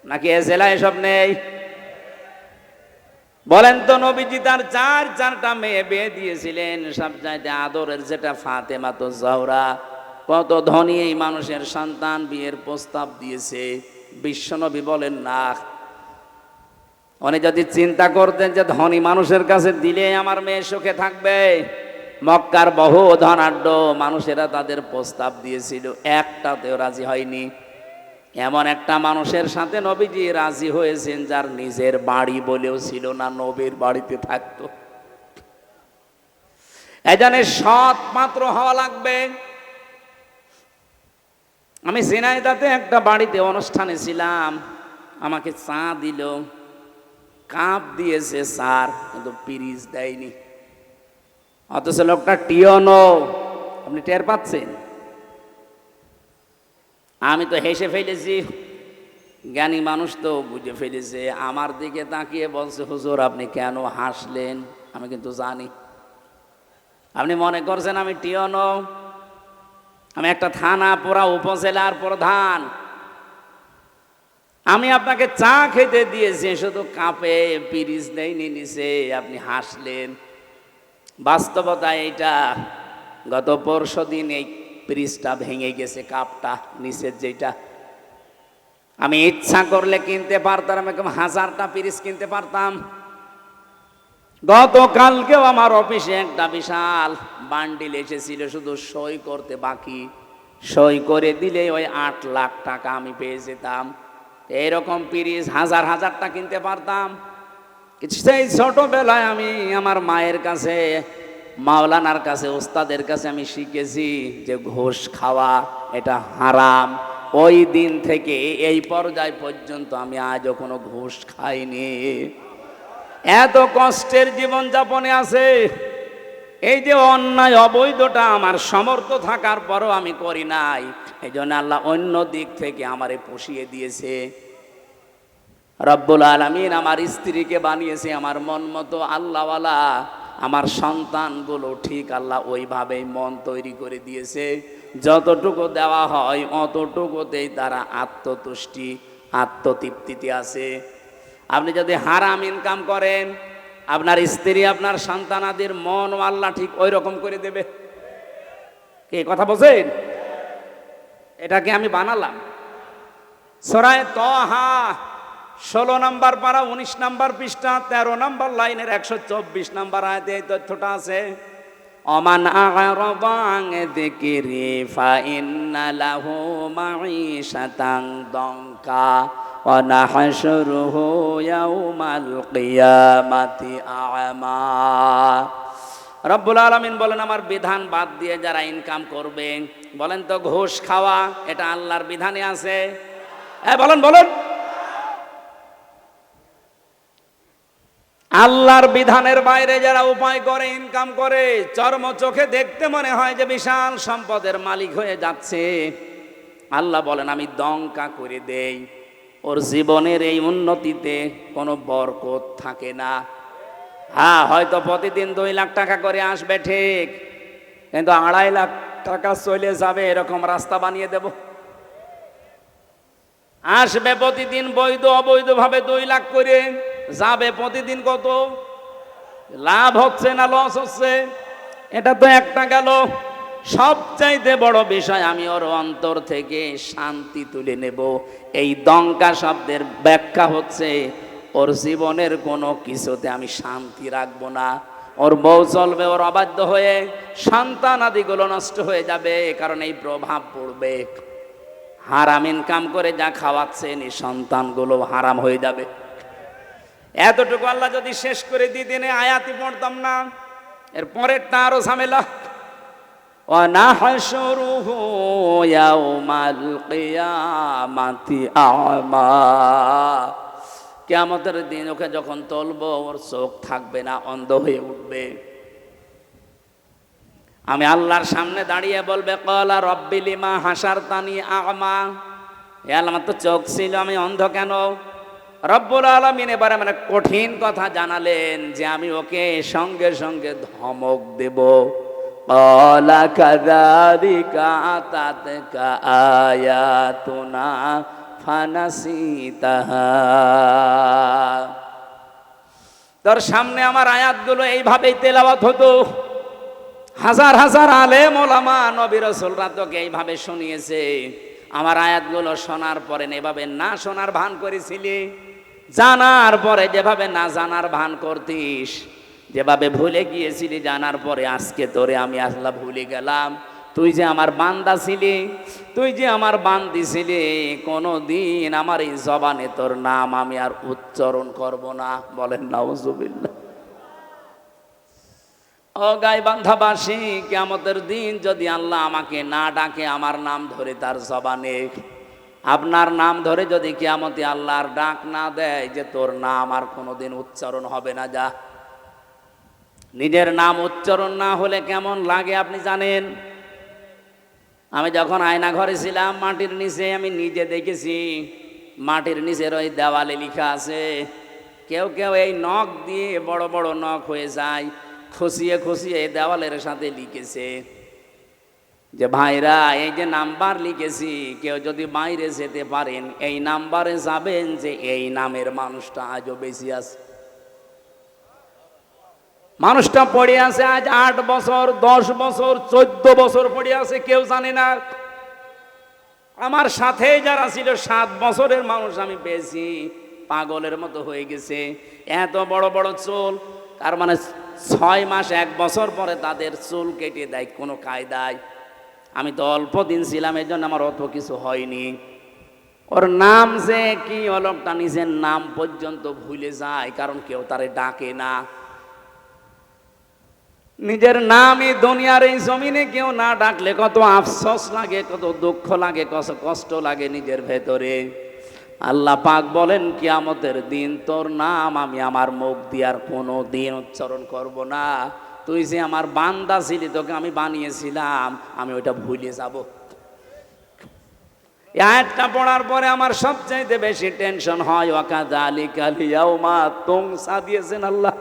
নাকি এ ছেলে এসব নেই? বলেন তো, নবীজি তার 4টা মেয়ে বিয়ে দিয়েছিলেন, সবচাইতে আদরের যেটা ফাতেমা তো জহরা। কত ধনী এই মানুষের সন্তান বিয়ের প্রস্তাব দিয়েছে, বিশ্বনবী বলেন না। উনি যদি চিন্তা করতেন যে ধনী মানুষের কাছে দিলে আমার মেয়ে সুখে থাকবে, মক্কার বহু ধনাঢ্য মানুষেরা তাদের প্রস্তাব দিয়েছিল, একটাতেও রাজি হয়নি। এমন একটা মানুষের সাথে নবীজি রাজি হয়েছেন যার নিজের বাড়ি বলেও ছিল না, নবীর বাড়িতে থাকতো। এজন্য সৎ পাত্র হওয়া লাগবে। আমি ঝিনাইদহে একটা বাড়িতে অনুষ্ঠানে ছিলাম, আমাকে চা দিল, কাপ দিয়েছে স্যার, কিন্তু পিরিচ দেয়নি। অথচ লোকটা টিয়নো, আপনি টের পাচ্ছেন? আমি তো হেসে ফেলেছি, জ্ঞানী মানুষ তো বুঝে ফেলেছে। আমার দিকে তাকিয়ে বলছে, হুজুর আপনি কেন হাসলেন? আমি কিন্তু জানি আপনি মনে করছেন আমি টিয়নো। আমি একটা থানা পুরা উপজেলার প্রধান, আমি আপনাকে চা খেতে দিয়েছি, শুধু কাপে পিরিচ দেয়নি নিচে, আপনি হাসলেন। বাস্তবতা এইটা, গত পরশুদিন এই পিরিচটা ভেঙে গেছে, কাপটা নিচের যেটা। আমি ইচ্ছা করলে কিনতে পারতাম, এরকম 1000টা পিরিচ কিনতে পারতাম। গতকালকেও আমার অফিসে একটা বিশাল বান্ডিল এসেছিল, শুধু সই করতে বাকি, সই করে দিলে ওই 8 লাখ টাকা আমি পেয়ে যেতাম। এইরকম পিরিচ 1000টা কিনতে পারতাম। সেই ছোটবেলায় আমি আমার মায়ের কাছে, মাওলানার কাছে, ওস্তাদের কাছে আমি শিখেছি যে ঘুষ খাওয়া এটা হারাম। ওই দিন থেকে এই পর্যায় পর্যন্ত আমি আজও কোনো ঘুষ খাইনি। এত কষ্টের জীবন যাপনে আছে, এই যে অন্যায় অবৈধটা আমার সামর্থ্য থাকার পরও আমি করি নাই। এই জন্য আল্লাহ অন্য দিক থেকে আমারে পুষিয়ে দিয়েছে। রব্বুল আলামিন আমার স্ত্রীকে বানিয়েছে আমার মন মতো আল্লাহওয়ালা, আমার সন্তানগুলো ঠিক আল্লাহ ওইভাবেই মন তৈরি করে দিয়েছে। যতটুকু দেওয়া হয় অতটুকুতেই তারা আত্মতুষ্টি, আত্মতৃপ্তিতে আছে। আপনি যদি হারাম ইনকাম করেন, আপনার স্ত্রী, আপনার সন্তানাদের মন আল্লাহ ঠিক ওই রকম করে দেবে। কি কথা বলছেন? এটাকে আমি বানালাম। সূরা তাহা 16 নম্বর পারা 19 নম্বর পৃষ্ঠা 13 নম্বর লাইনের 124 নম্বর আয়াতে এই তথ্যটা আছে। অমান আ'রাদা আন যিকরি ফাইন্না লাহু মাঈশাতান দঙ্কা ওয়া নাহশুরুহু ইয়াউমাল কিয়ামাতি আ'মা। রব্বুল আলামিন বলেন, আমার বিধান বাদ দিয়ে যারা ইনকাম করবে, বলেন তো ঘুষ খাওয়া এটা আল্লাহর বিধানে আছে? বলেন বলেন। আল্লাহর বিধানের বাইরে যারা উপায় করে ইনকাম করে, চর্ম চোখে দেখতে মনে হয় যে বিশাল সম্পদের মালিক হয়ে যাচ্ছে, আল্লাহ বলেন আমি দঙ্কা করে দেই। ওর জীবনের এই উন্নতিতে কোনো বরকত থাকে না। হ্যাঁ, হয়তো প্রতিদিন 2 লাখ টাকা করে আসবে ঠিক, কিন্তু 2.5 লাখ টাকা চলে যাবে এরকম রাস্তা বানিয়ে দেব। আসবে প্রতিদিন বৈধ অবৈধভাবে 2 লাখ করে, যাবে প্রতিদিন কত? লাভ হচ্ছে না লস হচ্ছে? এটা তো একটা গেল। সবচাইতে বড় বিষয়, আমি ওর অন্তর থেকে শান্তি তুলে নেব। এই দঙ্কা শব্দের ব্যাখ্যা হচ্ছে ওর জীবনের কোনো কিছুতে আমি শান্তি রাখবো না। ওর বউ চলবে ওর অবাধ্য হয়ে, সন্তান আদিগুলো নষ্ট হয়ে যাবে, কারণ এই প্রভাব পড়বে। হারাম ইনকাম করে যা খাওয়াচ্ছেন এই সন্তানগুলো হারাম হয়ে যাবে। এতটুকু আল্লাহ যদি শেষ করে দিতেন আয়াতই পড়তাম না। এর পরেরটা আরো ঝামেলা। ওয়া নাহশুরুহু ইয়াউমাল কিয়ামাতি আ'মা। কিয়ামতের দিন ওকে যখন তুলবো ওর চোখ থাকবে না, অন্ধ হয়ে উঠবে। আমি আল্লাহর সামনে দাঁড়িয়ে বলবে ক্বালা রব্বি লিমা হাসারতানি আ'মা, হে আল্লাহ আমার তো চোখ ছিল, আমি অন্ধ কেন? রব্বুল আলামিন এবারে মানে কঠিন কথা জানালেন যে আমি ওকে সঙ্গে সঙ্গে ধমক দেব। ক্বালা কাযালিকা আতাতকা আয়াতুনা ফানাসিতাহা, তোর সামনে আমার আয়াতগুলো এইভাবেই তেলাওয়াত হতো, হাজার হাজার আলেম ওলামা নবী রাসূলরা তোকে এইভাবে শুনিয়েছে। আমার আয়াতগুলো শোনার পরে এভাবে না শোনার ভান করেছিলি, জানার পরে যেভাবে না জানার ভান করতিস, যেভাবে ভুলে গিয়েছিলি জানার পরে আজকে তোরে আমি আল্লাহ ভুলে গেলাম। তুই যে আমার বান্দা ছিলি, তুই যে আমার বান্দি ছিলি, কোনো দিন আমার এই জবানে তোর নাম আমি আর উচ্চারণ করব না। বলেন নাউজুবিল্লাহ। ও গাইবান্ধাবাসী, কিয়ামতের দিন যদি আল্লাহ আমাকে না ডাকে, আমার নাম ধরে তার জবানে, আপনার নাম ধরে যদি কিয়ামতে আল্লাহর ডাক না দেয় যে তোর নাম আর কোনোদিন উচ্চারণ হবে না, যা। নিজের নাম উচ্চারণ না হলে কেমন লাগে আপনি জানেন? আমি যখন আয়না ঘরে ছিলাম মাটির নিচে, আমি নিজে দেখেছি মাটির নিচের ওই দেওয়ালে লেখা আছে, কেউ কেউ এই নখ দিয়ে বড় বড় নখ হয়ে যায়, খুশিয়ে খুশিয়ে দেওয়ালের সাথে লিখেছে যে ভাইরা এই যে নাম্বার লিখেছি, কেউ যদি বাইরে যেতে পারেন এই নাম্বারে যাবেন, যে এই নামের মানুষটা আজও বেশি আছে। মানুষটা পড়ে আছে আজ 8 বছর, 10 বছর, 14 বছর পড়ে আছে, কেউ জানে না। আমার সাথে যারা ছিল 7 বছরের মানুষ আমি পেয়েছি, পাগলের মতো হয়ে গেছে, এত বড় বড় চুল। তার মানে 6 মাস 1 বছর পরে তাদের চুল কেটে দেয় কোনো কায়দায়। আমি তো অল্প দিন ছিলাম, এই জন্য আমার অত কিছু হয়নি। ওর নাম যে কি, লোকটা নিজের নাম পর্যন্ত ভুলে যায়, কারণ কেউ তারে ডাকে না। নিজের নামই দুনিয়ার এই জমিনে কেউ না ডাকলে কত আফসোস লাগে, কত দুঃখ লাগে, কত কষ্ট লাগে নিজের ভেতরে। আল্লাহ পাক বলেন কিয়ামতের দিন তোর নাম আমি আমার মুখ দিয়ে আর কোনো দিন উচ্চারণ করব না। তুই যে আমার বান্দা ছিলি, তোকে আমি বানিয়েছিলাম, আমি ওইটা ভুলে যাব। এই আয়াতটা পড়ার পরে আমার সবচাইতে বেশি টেনশন হয়, ওয়াকাযালিকাল ইয়াউমা তুনসা দিয়েছেন আল্লাহ,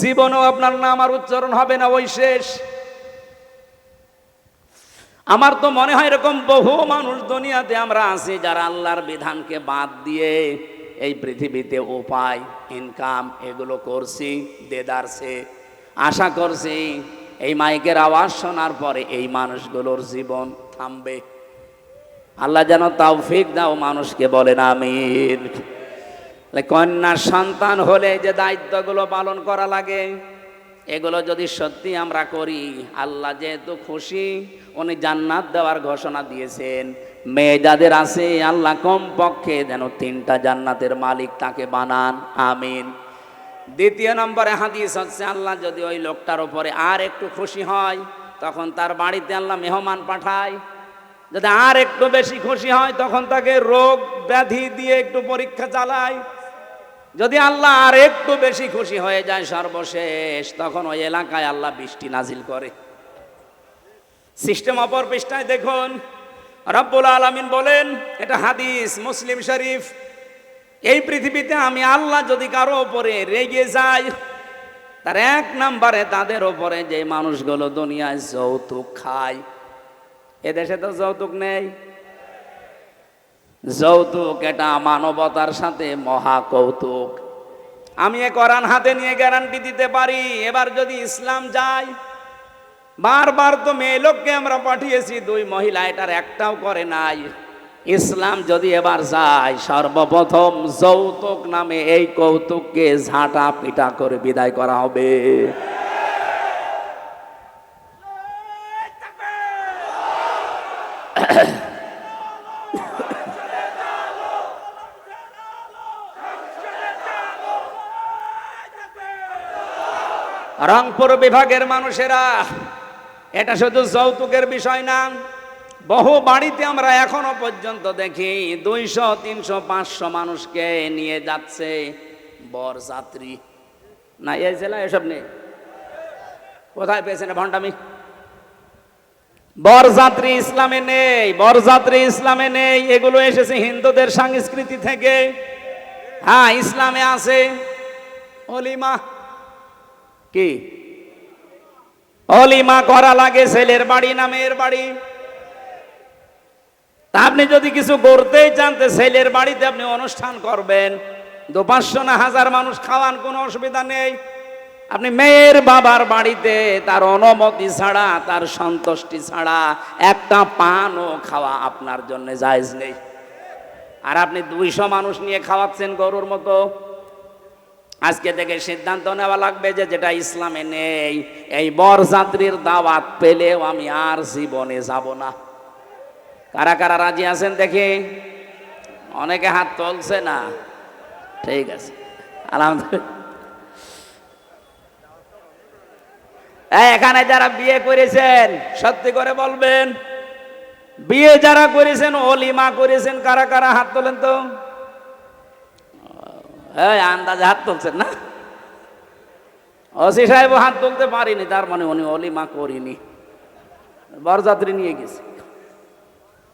জীবনেও আপনার নাম আর উচ্চারণ হবে না, ওই শেষ। আমার তো মনে হয় এরকম বহু মানুষ দুনিয়াতে আমরা আছি যারা আল্লাহর বিধানকে বাদ দিয়ে এই পৃথিবীতে উপায়, ইনকাম এগুলো করছি, দেদারছে। আশা করছি এই মাইকের আওয়াজ শোনার পরে এই মানুষগুলোর জীবন থামবে। আল্লাহ যেন তৌফিক দাও মানুষকে, বলেন আমিন। কন্যা সন্তান হলে যে দায়িত্বগুলো পালন করা লাগে, এগুলো যদি সত্যি আমরা করি, আল্লাহ যেহেতু খুশি, উনি জান্নাত দেওয়ার ঘোষণা দিয়েছেন। মেয়ে যাদের আছে আল্লাহ কমপক্ষে যেন 3টা জান্নাতের মালিক তাকে বানান, আমিন। দ্বিতীয় নম্বরে হাদিস হচ্ছে, আল্লাহ যদি ওই লোকটার উপরে আর একটু খুশি হয়, তখন তার বাড়িতে আল্লাহ মেহমান পাঠায়। যদি আর একটু বেশি খুশি হয়, তখন তাকে রোগ ব্যাধি দিয়ে একটু পরীক্ষা চালায়। যদি আল্লাহ আর একটু বেশি খুশি হয়ে যায়, সর্বশেষ তখন ওই এলাকায় আল্লাহ বৃষ্টি নাজিল করে। সিস্টেম অপর পৃষ্ঠায় দেখুন, রব্বুল আলামিন বলেন, এটা হাদিস মুসলিম শরীফ, এই পৃথিবীতে আমি আল্লাহ যদি কারো ওপরে রেগে যাই, তার 1 নম্বরে তাদের ওপরে যে মানুষগুলো দুনিয়ায় যৌতুক খায়। এদেশে তো যৌতুক নেই। যৌতুক এটা মানবতার সাথে মহা কৌতুক। আমি এ কোরআন হাতে নিয়ে গ্যারান্টি দিতে পারি, এবার যদি ইসলাম যায়, বারবার তো মেয়ে লোককে আমরা পাঠিয়েছি, 2 মহিলা এটার একটাও করে নাই। ইসলাম যদি এবার যায়, সর্বপ্রথম যৌতুক নামে এই কৌতুককে ঝাঁটা পিটা করে বিদায় করা হবে। রংপুর বিভাগের মানুষেরা, এটা শুধু যৌতুকের বিষয় না, বহু বাড়িতে আমরা এখনো পর্যন্ত দেখি 200, 300, 500 মানুষকে নিয়ে যাচ্ছে বরযাত্রী। না এই জেলায় এসব নেই? কোথায় পেয়েছেন ভণ্ডামি? বরযাত্রী ইসলামে নেই, বরযাত্রী ইসলামে নেই। এগুলো এসেছে হিন্দুদের সংস্কৃতি থেকে। হ্যাঁ, ইসলামে আছে অলিমা। কি অলিমা করা লাগে? ছেলের বাড়ি না মেয়ের বাড়ি? তা আপনি যদি কিছু করতেই চান, ছেলের বাড়িতে আপনি অনুষ্ঠান করবেন, 200-500 না 1000 মানুষ খাওয়ান, কোনো অসুবিধা নেই। আপনি মেয়ের বাবার বাড়িতে তার অনুমতি ছাড়া, তার সন্তুষ্টি ছাড়া একটা পানও খাওয়া আপনার জন্য জায়েজ নেই। আর আপনি 200 মানুষ নিয়ে খাওয়াচ্ছেন গরুর মতো। আজকে থেকে সিদ্ধান্ত নেওয়া লাগবে যে যেটা ইসলামে নেই, এই বরযাত্রীর দাওয়াত পেলেও আমি আর জীবনে যাব না। কারা কারা রাজি আছেন দেখি? অনেকে হাত তুলছে না। ঠিক আছে, আলহামদুলিল্লাহ। এখানে যারা বিয়ে করেছেন সত্যি করে বলবেন, বিয়ে যারা করেছেন, অলিমা করেছেন, কারা কারা হাত তোলেন তো? আন্দাজে হাত তুলছেন না? ওসি সাহেব হাত তুলতে পারিনি, তার মানে উনি অলিমা করিনি, বরযাত্রী নিয়ে গেছে।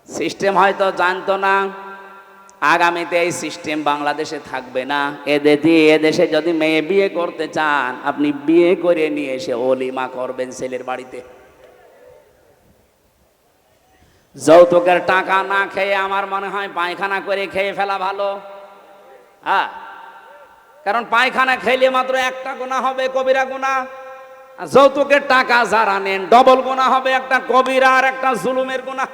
সিস্টেম হয়তো জানতো না। আগামীতে এই সিস্টেম বাংলাদেশে থাকবে না। এদেশে যদি মেয়ে বিয়ে করতে চান, আপনি বিয়ে করে নিয়ে এসে অলিমা করবেন ছেলের বাড়িতে। যৌতুকের টাকা না খেয়ে আমার মনে হয় পায়খানা করে খেয়ে ফেলা ভালো। হ্যাঁ, কারণ পায়খানা খেলে মাত্র একটা গুনাহ হবে, কবিরা গুনাহ। আর যৌতুকের টাকা যারা নেন, ডবল গুনাহ হবে, একটা কবিরা আর একটা জুলুমের গুনাহ।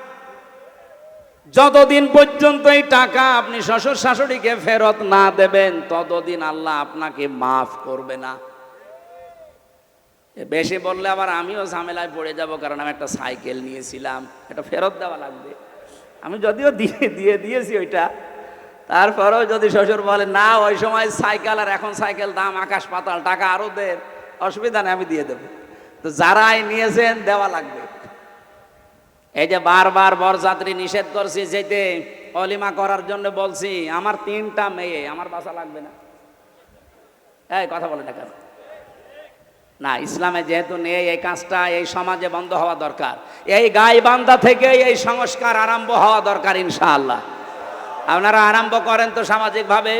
যতদিন পর্যন্ত এই টাকা আপনি শ্বশুর শাশুড়িকে ফেরত না দেবেন, ততদিন আল্লাহ আপনাকে মাফ করবে না। বেশি বললে আবার আমিও ঝামেলায় পড়ে যাব, কারণ আমি একটা সাইকেল নিয়েছিলাম, এটা ফেরত দেওয়া লাগবে। আমি যদিও দিয়েছি ওইটা, তারপরেও যদি শ্বশুর বলে না ওই সময় সাইকেল আর এখন সাইকেল দাম আকাশ পাতাল, টাকা আরো দেন, অসুবিধা নেই, আমি দিয়ে দেবো। তো যারাই নিয়েছেন দেওয়া লাগবে। এই যে বারবার বরযাত্রী নিষেধ করছি যেতে, অলিমা করার জন্য বলছি, আমার 3টা মেয়ে, আমার বাসা লাগবে না। এই কথা বলে না কেন? না, ইসলামে যেহেতু নেই এই কাজটা, এই সমাজে বন্ধ হওয়া দরকার। এই গাইবান্ধা থেকে এই সংস্কার আরম্ভ হওয়া দরকার ইনশাআল্লাহ। আপনারা আরম্ভ করেন তো সামাজিকভাবে,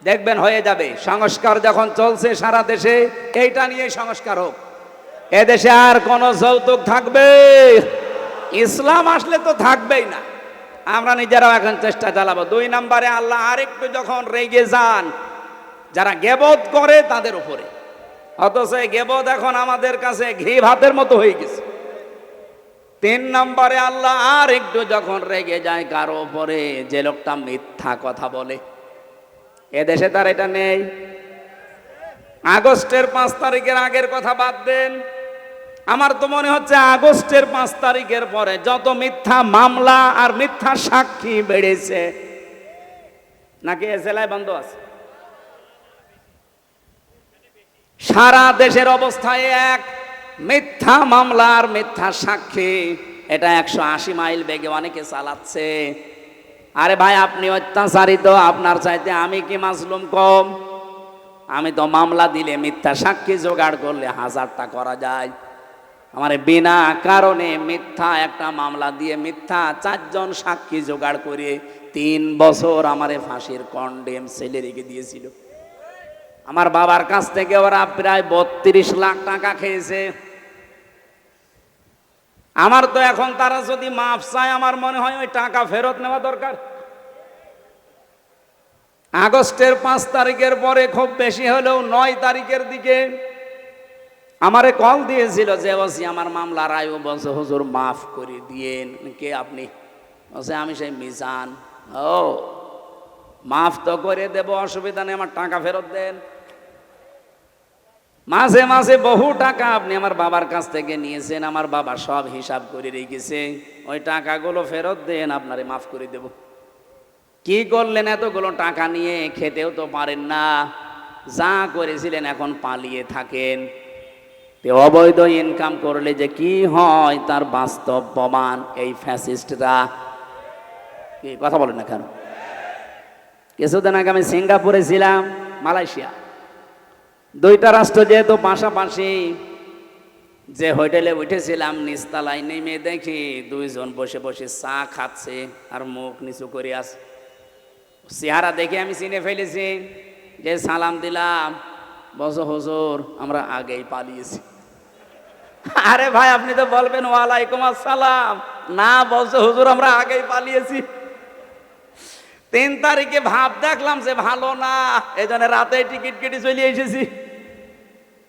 দেখবেন হয়ে যাবে। সংস্কার যখন চলছে সারা দেশে, এইটা নিয়ে সংস্কার হোক। এদেশে আর কোন যৌতুক থাকবে? ইসলাম আসলে তো থাকবেই না। আমরা নিজেরাও এখন চেষ্টা চালাবো। 2 নম্বরে আল্লাহ আরেকটু যখন রেগে যান যারা গেবত করে তাদের উপরে, অথচ গেবত এখন আমাদের কাছে ঘি ভাতের মতো হয়ে গেছে। 3 নম্বরে আল্লাহ আর একটু যখন রেগে যায় কারো উপরে, যে লোকটা মিথ্যা কথা বলে। এদেশে তার এটা নেই। আগস্টের 5 তারিখের আগের কথা বাদ দেন, আমার তো মনে হচ্ছে আগস্টের 5 তারিখের পরে যত মিথ্যা মামলা আর মিথ্যা সাক্ষী বেড়েছে, নাকি এ জেলায় বন্ধ আছে? সারা দেশের অবস্থায় এক, মিথ্যা মামলা আর মিথ্যা সাক্ষী, এটা 180 মাইল বেগে অনেকে চালাচ্ছে। আরে ভাই, আপনি অত্যাচারিত, আপনার চাইতে আমি কি মাজলুম কম? আমি তো মামলা দিলে, মিথ্যা সাক্ষী জোগাড় করলে 1000টা করা যায়। আমার বিনা কারণে মিথ্যা একটা মামলা দিয়ে মিথ্যা 4 জন সাক্ষী জোগাড় করে 3 বছর আমারে ফাঁসির কন্ডেম ছেলে রেখে দিয়েছিল। আমার বাবার কাছ থেকে ওরা প্রায় 32 লাখ টাকা খেয়েছে। আমার তো এখন তারা যদি মাফ চায়, আমার মনে হয় ওই টাকা ফেরত নেওয়া দরকার। আগস্টের 5 তারিখের পরে খুব বেশি হলেও 9 তারিখের দিকে আমারে কল দিয়েছিল যে ওসি আমার মামলা রায়, বলছে হুজুর মাফ করে দিয়েন। কে আপনি? বলছে আমি সেই মিজান। ও, মাফ তো করে দেব, অসুবিধা নেই, আমার টাকা ফেরত দেন। মাঝে মাঝে বহু টাকা আপনি আমার বাবার কাছ থেকে নিয়েছেন, আমার বাবা সব হিসাব করে রেখেছে, ওই টাকাগুলো ফেরত দেন, আপনারে মাফ করে দেব। কি করলেন এতগুলো টাকা নিয়ে? খেতেও তো পারেন না, যা করেছিলেন এখন পালিয়ে থাকেন। অবৈধ ইনকাম করলে যে কি হয় তার বাস্তব প্রমাণ এই ফ্যাসিস্টরা। কি কথা বলেন না কেন? কিছুদিন আগে আমি সিঙ্গাপুরে ছিলাম, মালয়েশিয়া, দুইটা রাষ্ট্র যেহেতু পাশাপাশি, যে হোটেলে উঠেছিলাম নিচতলায় নেমে দেখি দুইজন বসে বসে চা খাচ্ছে আর মুখ নিচু করে আছে। চেহারা দেখে আমি চিনে ফেলেছি, যে সালাম দিলাম, বসো হুজুর আমরা আগেই পালিয়েছি। আরে ভাই আপনি তো বলবেন ওয়ালাইকুম আসসালাম, না বলছো হুজুর আমরা আগেই পালিয়েছি। 3 তারিখে ভাব দেখলাম যে ভালো না, এই জন্য রাতে টিকিট কেটে চলে এসেছি।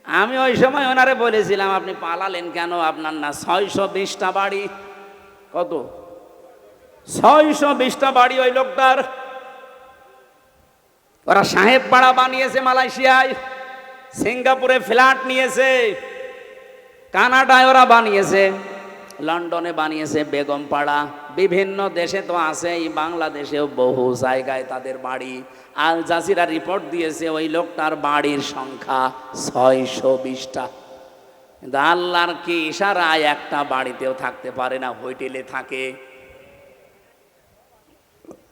আমি ওই সময় ওনারে বলেছিলাম আপনি পালালেন কেন, আপনার না 620টা বাড়ি। কত? 620টা বাড়ি ওই লোকটার। ওরা সাহেব পাড়া বানিয়েছে মালয়েশিয়ায়, সিঙ্গাপুরে ফ্ল্যাট নিয়েছে, কানাডায় ওরা বানিয়েছে, লন্ডনে বানিয়েছে বেগম পাড়া, বিভিন্ন দেশে তো আছেই, বাংলাদেশেও বহু জায়গায় তাদের বাড়ি। আল জাজিরা রিপোর্ট দিয়েছে ওই লোকটার বাড়ির সংখ্যা 620টা। কিন্তু আল্লাহর কি ইশারায় একটা বাড়িতেও থাকতে পারে না, হোটেলে থাকে।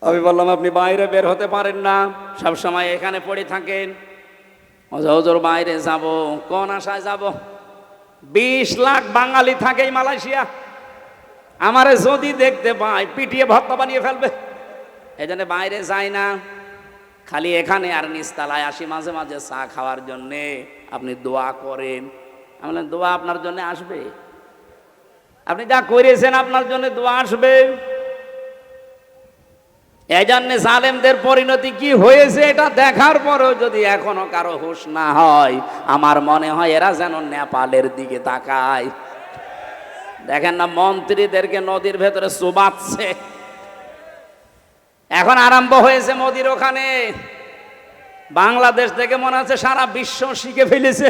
আমি বললাম আপনি বাইরে বের হতে পারেন না, সব সময় এখানে পড়ে থাকেন। হুজুর বাইরে যাব, কোন আশায় যাব? 20 লাখ বাঙালি থাকে এই মালয়েশিয়া, আমারে যদি দেখতে পায় পিটিয়ে ভর্তা বানিয়ে ফেলবে। এই জন্য বাইরে যাই না, খালি এখানে আর নিচতলায় আসি মাঝে মাঝে চা খাওয়ার জন্যে। আপনি দোয়া করেন। আমি বললাম দোয়া আপনার জন্য আসবে? আপনি যা করেছেন আপনার জন্য দোয়া আসবে। এই জন্য জালেমদের পরিণতি কি হয়েছে এটা দেখার পরেও যদি এখনো কারো হুঁশ না হয়, আমার মনে হয় এরা যেন নেপালের দিকে তাকায়। দেখেন না মন্ত্রীদেরকে নদীর ভেতরে চুবাচ্ছে, এখন আরম্ভ হয়েছে মোদির ওখানে। বাংলাদেশ থেকে মনে হচ্ছে সারা বিশ্ব শিখে ফেলেছে।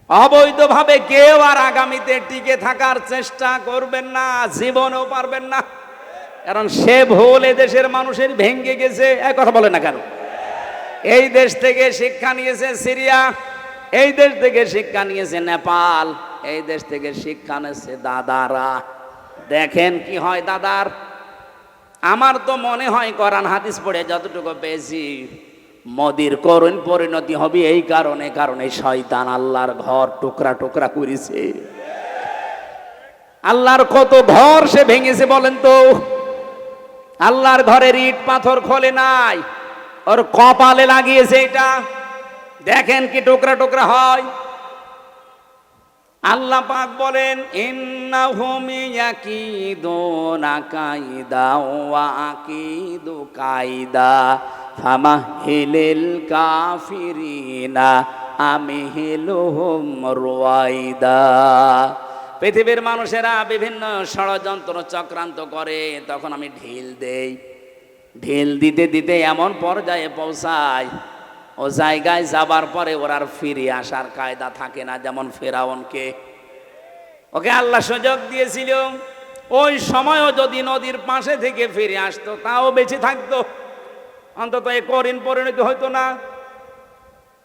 অবৈধভাবে কেউ আর আগামীতে টিকে থাকার চেষ্টা করবেন না, জীবনেও পারবেন না। কারণ সে ভুল এদেশের মানুষের ভেঙে গেছে। এক কথা বলে না কেন? এই দেশ থেকে শিক্ষা নিয়েছে সিরিয়া, এই দেশ থেকে শিক্ষা নিয়েছে নেপাল, এই দেশ থেকে শিক্ষা নিয়েছে দাদারা। দেখেন কি হয় দাদার। আমার তো মনে হয় কোরআন হাদিস পড়ে যতটুকু পেয়েছি, মোদির করুণ পরিণতি হবে এই কারণে শয়তান আল্লাহর ঘর টুকরা টুকরা করেছে। আল্লাহর কত ঘর সে ভেঙেছে বলেন তো? আল্লাহর ঘরের ইট পাথর খোলে নাই, ওর কপালে লাগিয়েছে এটা। দেখেন কি টুকরা টুকরা হয়। আল্লাহ পাক বলেন ইন্নাহুম ইয়াকিদুনা কায়দা ওয়া আকিদু কায়দা ফামাহিলিল কাফিরিনা আমহিলুহুম রুয়াইদা। পৃথিবীর মানুষেরা বিভিন্ন ষড়যন্ত্র চক্রান্ত করে, তখন আমি ঢিল দেই। ঢিল দিতে দিতে এমন পর্যায়ে পৌঁছায়, ও জায়গায় যাবার পরে ওর আর ফিরে আসার কায়দা থাকে না। যেমন ফেরাউনকে, ওকে আল্লাহ সুযোগ দিয়েছিল, ওই সময়ও যদি নদীর পাশে থেকে ফিরে আসতো তাও বেঁচে থাকতো, অন্তত এ করিন পরিণতি হইতো না।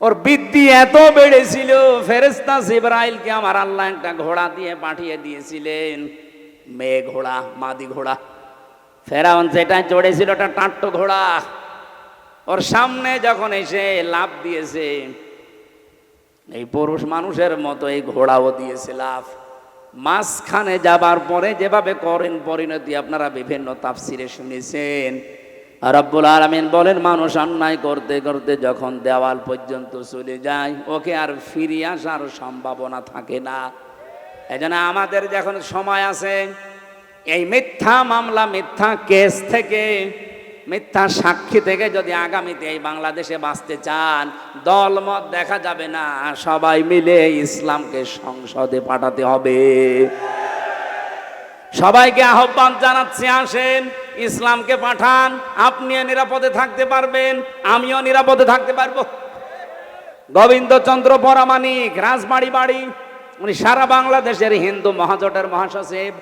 ওর বৃদ্ধি এত বেড়েছিল, ফেরেশতা জিবরাইলকে আমার আল্লাহ একটা ঘোড়া দিয়ে পাঠিয়ে দিয়েছিলেন, মেয়ে ঘোড়া, মাদি ঘোড়া। ফেরাউন যেটা চড়েছিল ওটা টাট্টো ঘোড়া। ওর সামনে যখন এসে লাফ দিয়েছে, এই পুরুষ মানুষের মতো এই ঘোড়াও দিয়েছে লাফ। মাঝখানে যাবার পরে যেভাবে করেন পরিণতি আপনারা বিভিন্ন তাফসিরে শুনেছেন। রব্বুল আলামিন বলেন মানুষ অন্যায় করতে করতে যখন দেওয়াল পর্যন্ত চলে যায়, ওকে আর ফিরে আসার সম্ভাবনা থাকে না। এজন্য আমাদের যখন সময় আছে, এই মিথ্যা মামলা, মিথ্যা কেস থেকে, মিথ্যা সাক্ষী থেকে যদি আগামীতে এই বাংলাদেশে বাঁচতে চান, দলমত দেখা যাবে না, সবাই মিলে ইসলামকে সংসদে পাঠাতে হবে। সবাইকে আহ্বান জানাচ্ছি, আসেন ইসলামকে পাঠান। আপনিও নিরাপদে থাকতে পারবেন, আমিও নিরাপদে থাকতে পারবো। গোবিন্দচন্দ্র পরামানিক, রাজবাড়ি বাড়ি, উনি সারা বাংলাদেশের হিন্দু মহাজোটের মহাসচিব।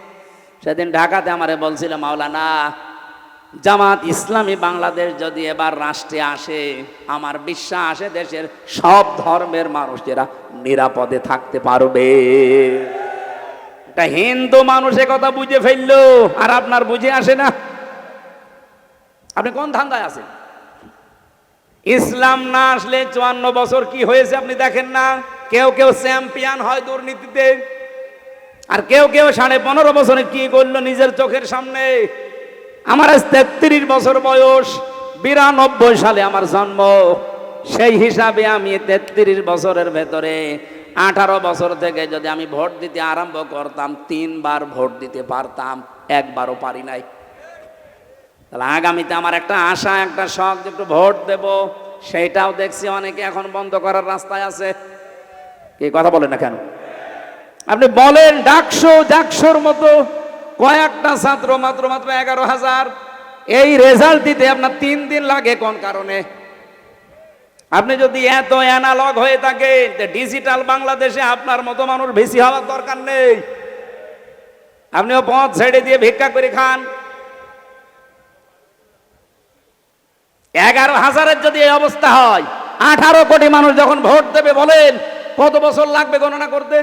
সেদিন ঢাকাতে আমারে বলছিল, মাওলানা জামাত ইসলামী বাংলাদেশ যদি এবার রাষ্ট্রে আসে, আমার বিশ্বাস দেশের সব ধর্মের মানুষেরা নিরাপদে থাকতে পারবে। এটা হিন্দু মানুষ কথা বুঝে ফেললো, আর আপনার বুঝে আসে না। আপনি কোন ধান্দায় আছেন? ইসলাম না আসলে 54 বছর কি হয়েছে আপনি দেখেন না? কেউ কেউ চ্যাম্পিয়ন হয় দুর্নীতিতে, আর কেউ কেউ 15.5 বছরে কি করলো নিজের চোখের সামনে। আমার আজ 33 বছর বয়স, 92 সালে আমার জন্ম। সেই হিসাবে আমি 33 বছরের ভেতরে 18 বছর থেকে যদি আমি ভোট দিতে আরম্ভ করতাম, 3 বার ভোট দিতে পারতাম, একবারও পারি নাই। তাহলে আগামীতে আমার একটা আশা, একটা শখ যে একটু ভোট দেব, সেইটাও দেখছি অনেকে এখন বন্ধ করার রাস্তায় আছে। কি কথা বলেন না কেন? আপনি বলেন ডাকসোর মতো কয়েকটা ছাত্র মাত্র 11,000, এই রেজাল্ট দিতে আপনার 3 দিন লাগে কোন কারণে? আপনি যদি এত অ্যানালগ হয়ে থাকে, ডিজিটাল বাংলাদেশে আপনার মতো মানুষ বেশি হওয়ার দরকার নেই। আপনিও পথ ছেড়ে দিয়ে ভিক্ষা করে খান। 11,000-এর যদি এই অবস্থা হয়, 18 কোটি মানুষ যখন ভোট দেবে, বলেন কত বছর লাগবে গণনা করতে?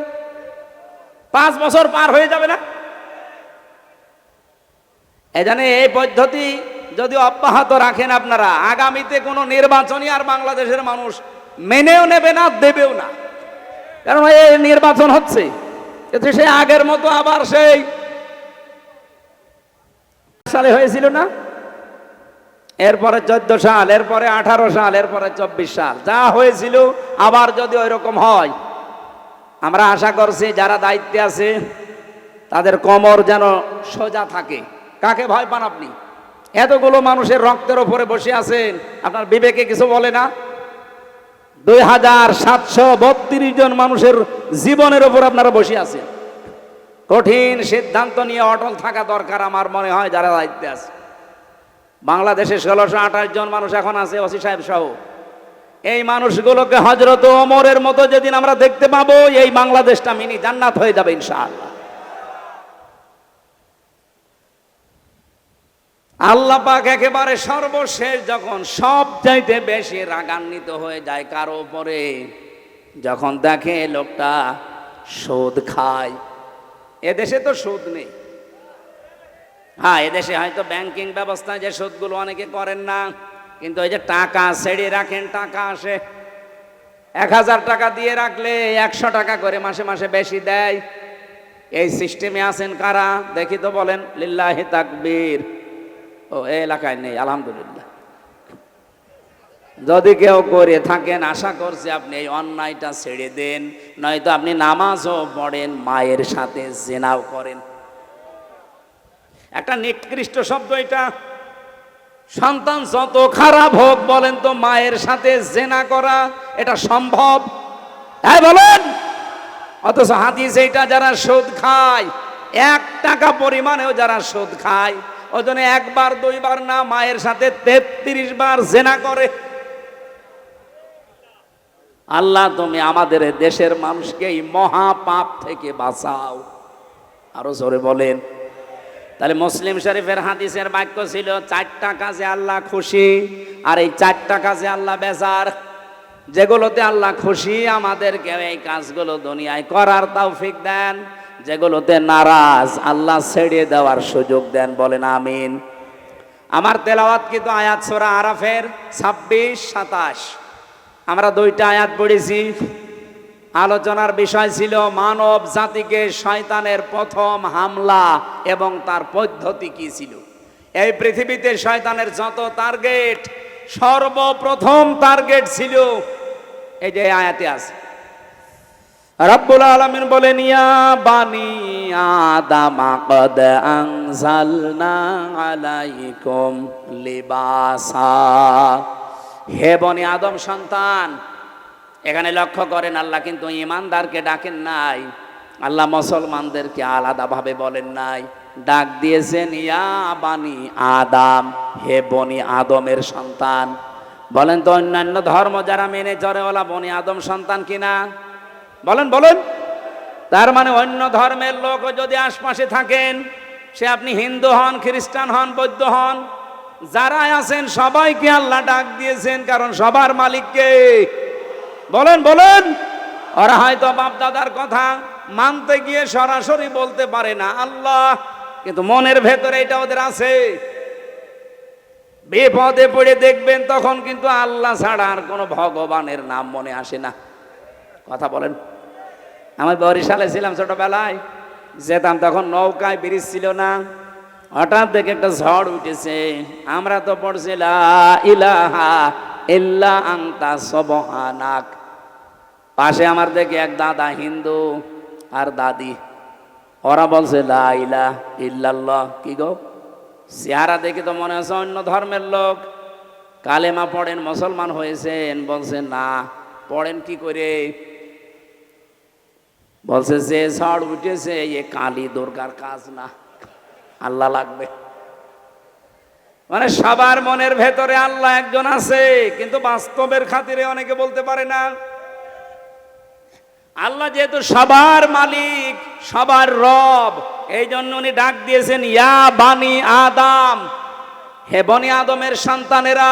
5 বছর পার হয়ে যাবে না? এজন্য এই পদ্ধতি যদি অব্যাহত রাখেন আপনারা, আগামীতে কোনো নির্বাচনই আর বাংলাদেশের মানুষ মেনেও নেবে না, দেবেও না। কারণ এই নির্বাচন হচ্ছে, এতে সে আগের মতো আবার সেই সালে হয়েছিল না, এরপরে 14 সাল, এরপরে 18 সাল, এরপরে 24 সাল, যা হয়েছিল আবার যদি ওই রকম হয়, আমরা আশা করছি যারা দায়িত্বে আছে তাদের কোমর যেন সোজা থাকে। কাকে ভয় পান আপনি? এতগুলো মানুষের রক্তের ওপরে বসে আছেন, আপনার বিবেকে কিছু বলে না? 2732 জন মানুষের জীবনের ওপর আপনারা বসে আছেন। কঠিন সিদ্ধান্ত নিয়ে অটল থাকা দরকার আমার মনে হয় যারা দায়িত্বে আছে। বাংলাদেশে 1628 জন মানুষ এখন আছে, ওসি সাহেব সহ। এই মানুষগুলোকে হযরত ওমরের মতো যেদিন আমরা দেখতে পাবো, এই বাংলাদেশটা মিনি জান্নাত হয়ে যাবে ইনশাআল্লাহ। আল্লাহ পাক একেবারে সর্বশেষ যখন সব চাইতে বেশি রাগান্বিত হয়ে যায় কারো উপরে, যখন দেখে লোকটা সুদ খায়। এদেশে তো সুদ নেই। হ্যাঁ, এদেশে হয়তো ব্যাংকিং ব্যবস্থায় যে সুদগুলো অনেকে করেন না, কিন্তু ওই যে টাকা ছেড়ে রাখেন, টাকা আসে, 1000 টাকা দিয়ে রাখলে 100 টাকা করে মাসে মাসে বেশি দেয়। এই সিস্টেমে আছেন কারা দেখি তো, বলেন লিল্লাহি তাকবীর। ও, এই এলাকায় নেই, আলহামদুলিল্লাহ। যদি কেউ করে থাকেন, আশা করছি আপনি এই অন্যায়টা ছেড়ে দেন, নয়তো আপনি নামাজও পড়েন, মায়ের সাথে জিনাও করেন। একটা নিকৃষ্ট শব্দ এটা। সন্তান যত খারাপ হোক, বলেন তো মায়ের সাথে জিনা করা এটা সম্ভব? হ্যাঁ বলেন। অথচ হাদিস এইটা, যারা সুদ খায়, 1 টাকা পরিমাণেও যারা সুদ খায়, ওজনে 1 বার 2 বার না, মায়ের সাথে 33 বার জিনা করে। আল্লাহ তুমি আমাদের দেশের মানুষকে এই মহা পাপ থেকে বাঁচাও। আরো জোরে বলেন। তাহলে মুসলিম শরীফের হাদিসের বাক্য ছিল, 4টা কাজে আল্লাহ খুশি, আর এই 4টা কাজে আল্লাহ বেজার। যেগুলোতে আল্লাহ খুশি, আমাদেরকে এই কাজগুলো দুনিয়ায় করার তৌফিক দেন। যেগুলোতে নারাজ, আল্লাহ ছেড়ে দেওয়ার সুযোগ দেন। বলেন আমিন। আমার তেলাওয়াত কিন্তু আয়াত সূরা আরাফের 26-27, আমরা 2টা আয়াত পড়েছি। আলোচনার বিষয় ছিল মানব জাতিকে শয়তানের প্রথম হামলা এবং তার পদ্ধতি কি ছিল। এই পৃথিবীতে শয়তানের যত টার্গেট, সর্বপ্রথম টার্গেট ছিল এই যে আয়াতে আছে। রব্বুল আলামিন বলেন, ইয়া বানি আদম ক্বাদ আনজালনা আলাইকুম লিবাসা। হে বনি আদম সন্তান, এখানে লক্ষ্য করেন, আল্লাহ কিন্তু ঈমানদারকে ডাকেন নাই, আল্লাহ মুসলমানদেরকে আলাদাভাবে বলেন নাই, ডাক দিয়েছেন ইয়া বানি আদম, হে বনি আদমের সন্তান। বলেন তো অন্যান্য ধর্ম যারা মেনে চলে, ওলা বনি আদম সন্তান কিনা? বলেন বলেন। তার মানে অন্য ধর্মের লোক যদি আশপাশে থাকেন, সে আপনি হিন্দু হন, খ্রিস্টান হন, বৌদ্ধ হন, যারা আছেন সবাইকে আল্লাহ ডাক দিয়েছেন, কারণ সবার মালিককে বলেন বলেন। ওরা হয়তো বাপ দাদার কথা মানতে গিয়ে সরাসরি বলতে পারে না আল্লাহ, কিন্তু মনের ভেতরে এটা ওদের আছে। বিপদে পড়ে দেখবেন তখন কিন্তু আল্লাহ ছাড়া আর কোনো ভগবানের নাম মনে আসে না। কথা বলেন। আমি বরিশালে ছিলাম ছোটবেলায়, যেতাম তখন নৌকায় ব্রিজ ছিল না, হঠাৎ দেখে একটা ঝড় উঠেছে। আমরা তো পড়ছি লা ইলাহা ইল্লা আনতা সুবহানাক। পাশে আমার দেখে এক দাদা হিন্দু আর দাদি, ওরা বলছে লা ইলাহা ইল্লাল্লাহ। কি গো, চেহারা দেখে তো মনে হচ্ছে অন্য ধর্মের লোক। কালেমা পড়েন, মুসলমান হয়েছেন? বলছে না। পড়েন কি করে? বলছে যে ঝড় উঠেছে এ কালী দুর্গার কাজ না, আল্লাহ লাগবে। মানে সবার মনের ভেতরে আল্লাহ একজন আছে, কিন্তু বাস্তবের খাতিরে অনেকে বলতে পারে না। আল্লাহ যেহেতু সবার মালিক, সবার রব, এই জন্য উনি ডাক দিয়েছেন ইয়া বানি আদম, হে বনি আদমের সন্তানেরা,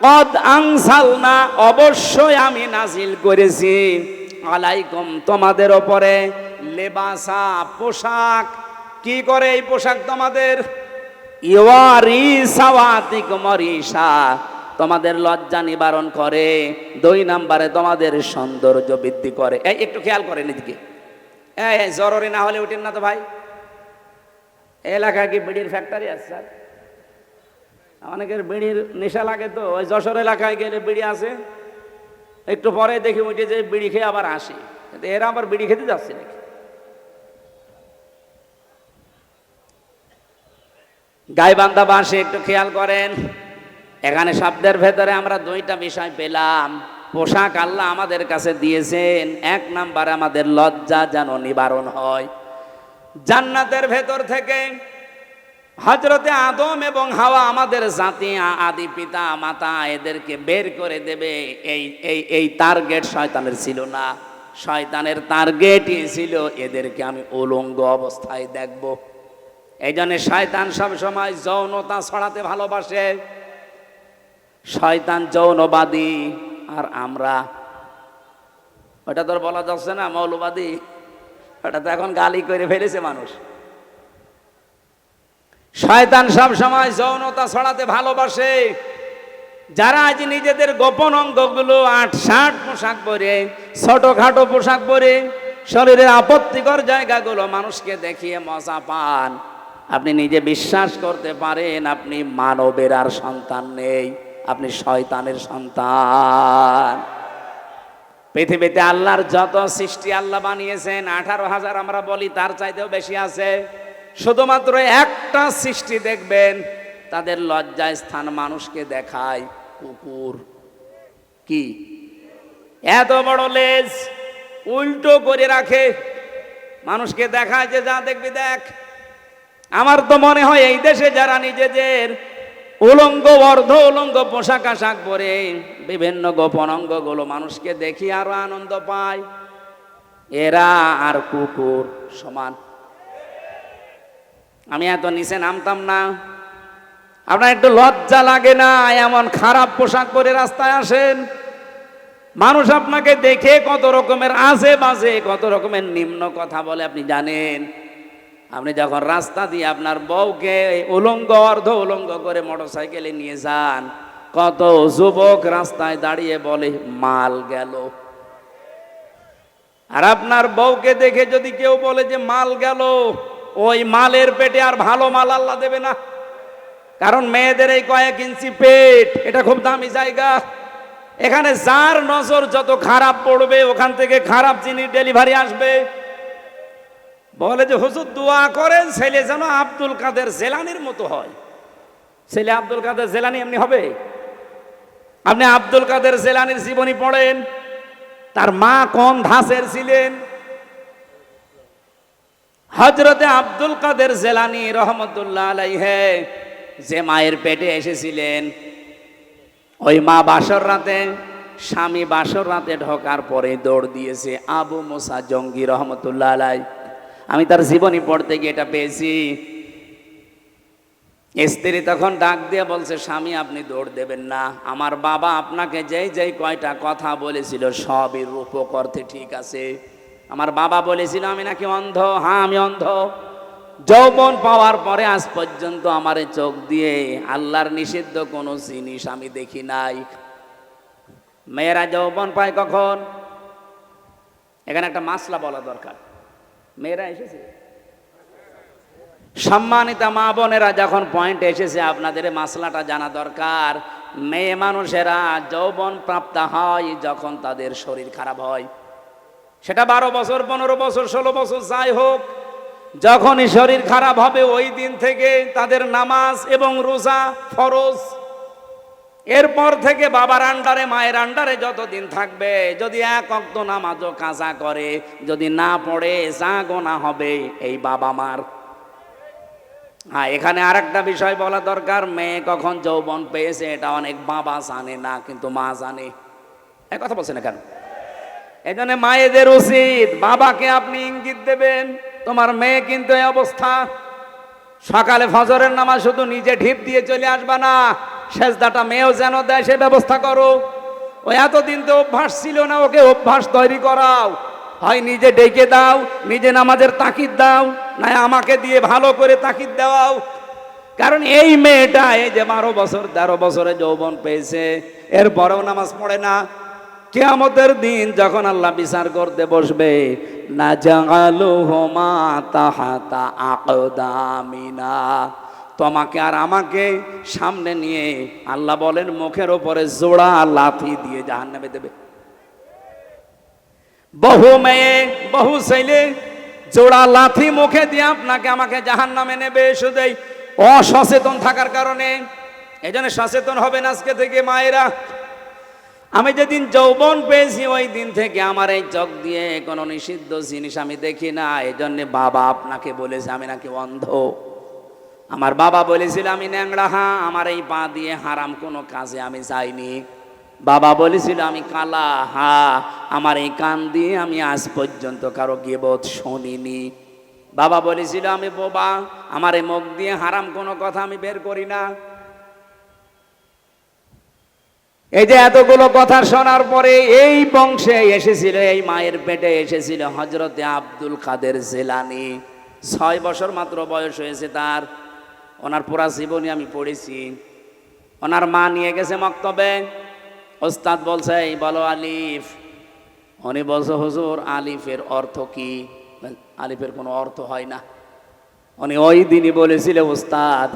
কদ আনজালনা, অবশ্যই আমি নাজিল করেছি, আলাইকুম, তোমাদের ওপরে, লেবাসা, পোশাক। কি করে এই পোশাক তোমাদের? ইওয়ারি সাওয়াতিকুম রিসা, তোমাদের লজ্জা নিবারণ করে। 2 নম্বরে তোমাদের সৌন্দর্য বৃদ্ধি করে। এই একটু খেয়াল করেন এদিকে, এই জরুরি না হলে উঠেন না তো ভাই। এলাকায় কি বিড়ির ফ্যাক্টরি আছে স্যার? অনেকের বিড়ির নেশা লাগে, তো ওই যশোর এলাকায় গেলে বিড়ি আছে, একটু পরে দেখি উঠে যে বিড়ি খেয়ে আবার আসে। এরা আবার বিড়ি খেতে যাচ্ছে নাকি? গাইবান্ধা বাসে একটু খেয়াল করেন, এখানে শব্দের ভেতরে আমরা 2টা বিষয় পেলাম। পোশাক আল্লাহ আমাদের কাছে দিয়েছেন, 1 নাম্বার আমাদের লজ্জা যেন নিবারণ হয়। জান্নাতের ভেতর থেকে হযরতে আদম এবং হাওয়া, আমাদের জাতি, আদি পিতা মাতা, এদেরকে বের করে দেবে, এই টার্গেট শয়তানের ছিল না। শয়তানের টার্গেটই ছিল এদেরকে আমি উলঙ্গ অবস্থায় দেখব। এই জন্য শয়তান সবসময় যৌনতা ছড়াতে ভালোবাসে। শয়তান যৌনবাদী, আর আমরা, ওটা তো বলা যাচ্ছে না মৌলবাদী, ওটা তো এখন গালি করে ফেলেছে মানুষ। শয়তান সব সময় যৌনতা ছড়াতে ভালোবাসে। যারা আজ নিজেদের গোপন অঙ্গগুলো 8-60 পোশাক পরে, ছোটখাটো পোশাক পরে, শরীরের আপত্তিকর জায়গাগুলো মানুষকে দেখিয়ে মজা পান, আপনি নিজে বিশ্বাস করতে পারেন আপনি মানবের আর সন্তান নেই, আপনি শয়তানের সন্তান। পৃথিবীতে আল্লাহর যত সৃষ্টি আল্লাহ বানিয়েছেন, 18,000 আমরা বলি, তার চাইতেও বেশি আছে। শুধুমাত্র একটা সৃষ্টি দেখবেন তাদের লজ্জায় স্থান মানুষকে দেখায়, কুকুর। কি এত বড় লেজ, উল্টো করে রাখে, মানুষকে দেখায় যে যা দেখবি দেখ। আমার তো মনে হয় এই দেশে যারা নিজেদের উলঙ্গ, অর্ধ উলঙ্গ পোশাক আশাক পরে বিভিন্ন গোপন অঙ্গগুলো মানুষকে দেখি আরো আনন্দ পায়, এরা আর কুকুর সমান। আমি এত নিচে নামতাম না। আপনার একটু লজ্জা লাগে না এমন খারাপ পোশাক পরে রাস্তায় আসেন? মানুষ আপনাকে দেখে কত রকমের আজে বাজে, কত রকমের নিম্ন কথা বলে আপনি জানেন? আপনি যখন রাস্তা দিয়ে আপনার বউকে উলঙ্গ, অর্ধ উলঙ্গ করে মোটরসাইকেলে নিয়ে যান, কত যুবক রাস্তায় দাঁড়িয়ে বলে মাল গেল। আর আপনার বউকে দেখে যদি কেউ বলে যে মাল গেল, ওই মালের পেটে আর ভালো মাল আল্লাহ দেবে না। কারণ মেয়েদের এই কয়েক ইঞ্চি পেট, এটা খুব দামি জায়গা। এখানে যার নজর যত খারাপ পড়বে, ওখান থেকে খারাপ জিনিস ডেলিভারি আসবে। বলে যে হুজুর দোয়া করেন ছেলে যেন আব্দুল কাদের জেলানির মতো হয়। ছেলে আব্দুল কাদের জেলানি এমনি হবে? আপনি আব্দুল কাদের জেলানির জীবনী পড়েন, তার মা কোন ধাঁচের ছিলেন। হযরতে আব্দুল কাদের জেলানি রহমতুল্লাহ আলাইহি যে মায়ের পেটে এসেছিলেন, ওই মা বাসর রাতে, স্বামী বাসর রাতে ঢোকার পরে দৌড় দিয়েছে আবু মুসা জঙ্গি রহমতুল্লাহ আলাইহি। আমি তার জীবনী পড়তে গিয়ে এটা পেয়েছি। স্ত্রী তখন ডাক দিয়ে বলছে, স্বামী আপনি দৌড় দেবেন না, আমার বাবা আপনাকে যেই যেই কয়টা কথা বলেছিল সবই রূপক অর্থে ঠিক আছে। আমার বাবা বলেছিল আমি নাকি অন্ধ, হ্যাঁ আমি অন্ধ। যৌবন পাওয়ার পরে আজ পর্যন্ত আমার চোখ দিয়ে আল্লাহর নিষিদ্ধ কোনো জিনিস আমি দেখি নাই। মেয়েরা যৌবন পায় কখন? এখানে একটা মাসলা বলা দরকার। মেয়েরা এসেছে, সম্মানিত মা বোনেরা, যখন পয়েন্ট এসেছে আপনাদের মাসলাটা জানা দরকার। মেয়ে মানুষেরা যৌবন প্রাপ্ত হয় যখন তাদের শরীর খারাপ হয়, সেটা 12 বছর 15 বছর 16 বছর যাই হোক, যখনই শরীর খারাপ হবে ওই দিন থেকে তাদের নামাজ এবং রোজা ফরজ। এরপর থেকে বাবার আন্ডারে মায়ের আন্ডারে যতদিন থাকবে, যদি এক ওয়াক্ত নামাজও কাজা করে, যদি না পড়ে যা গোনা হবে এই বাবা মার। হ্যাঁ, এখানে আরেকটা বিষয় বলা দরকার, মেয়ে কখন যৌবন পেয়েছে এটা অনেক বাবা জানে না, কিন্তু মা জানে। এক কথা বলছে না কেন? এই জন্য মায়েদের উচিত বাবাকে আপনি ইঙ্গিত দেবেন, তোমার মেয়ে কিন্তু এই অবস্থা। সকালে ফজরের নামাজ শুধু নিজে ঢিপ দিয়ে চলে আসবা না, সেজদাটা মেয়েও যেন দেয় সে ব্যবস্থা করো। ও এতদিন তো অভ্যাস ছিল না, ওকে অভ্যাস তৈরি করাও। হয় নিজে ডেকে দাও, নিজে নামাজের তাকিদ দাও, না আমাকে দিয়ে ভালো করে তাকিদ দেওয়াও। কারণ এই মেয়েটা এই যে 12 বছর 13 বছরে যৌবন পেয়েছে, এরপরেও নামাজ পড়ে না। কিয়ামতের দিন যখন আল্লাহ বিচার করতে বসবে, না জাগালুহুমা তাহাতা আকদামিনা, তোমাকে আর আমাকে সামনে নিয়ে আল্লাহ বলেন মুখের ওপরে জোড়া লাথি দিয়ে জাহান্নামে দেবে। বহু মেয়ে বহু ছেলে জোড়া লাথি মুখে দিয়ে আপনাকে আমাকে জাহান্নামে নেবে, শুধু অসচেতন থাকার কারণে। এই জন্য সচেতন হবেন আজকে থেকে মায়েরা। আমি যেদিন যৌবন পেয়েছি ওই দিন থেকে আমার এই চোখ দিয়ে কোনো নিষিদ্ধ জিনিস আমি দেখি না। এই জন্যে বাবা আপনাকে বলেছে আমি নাকি অন্ধ। আমার বাবা বলেছিল আমি ন্যাংরা, হ্যাঁ আমার এই পা দিয়ে হারাম কোনো কাজে আমি যাইনি। বাবা বলেছিল আমি কালা, হ্যাঁ আমার এই কান দিয়ে আমি আজ পর্যন্ত কারো গীবত শুনিনি। বাবা বলেছিল আমি বোবা, আমার এই মুখ দিয়ে হারাম কোনো কথা আমি বের করি না। এই যে এতগুলো কথা শোনার পরে এই বংশে এসেছিল, এই মায়ের পেটে এসেছিল হযরতে আব্দুল কাদের জিলানী। 6 বছর মাত্র বয়স হয়েছে তার। ওনার পুরা জীবনী আমি পড়েছি। ওনার মা নিয়ে গেছে মক্তবে, ওস্তাদ বলছে এই বলো আলিফ। উনি বলছে হুজুর আলিফের অর্থ কি? আলিফের কোনো অর্থ হয় না। উনি ওই দিনই বলেছিল ওস্তাদ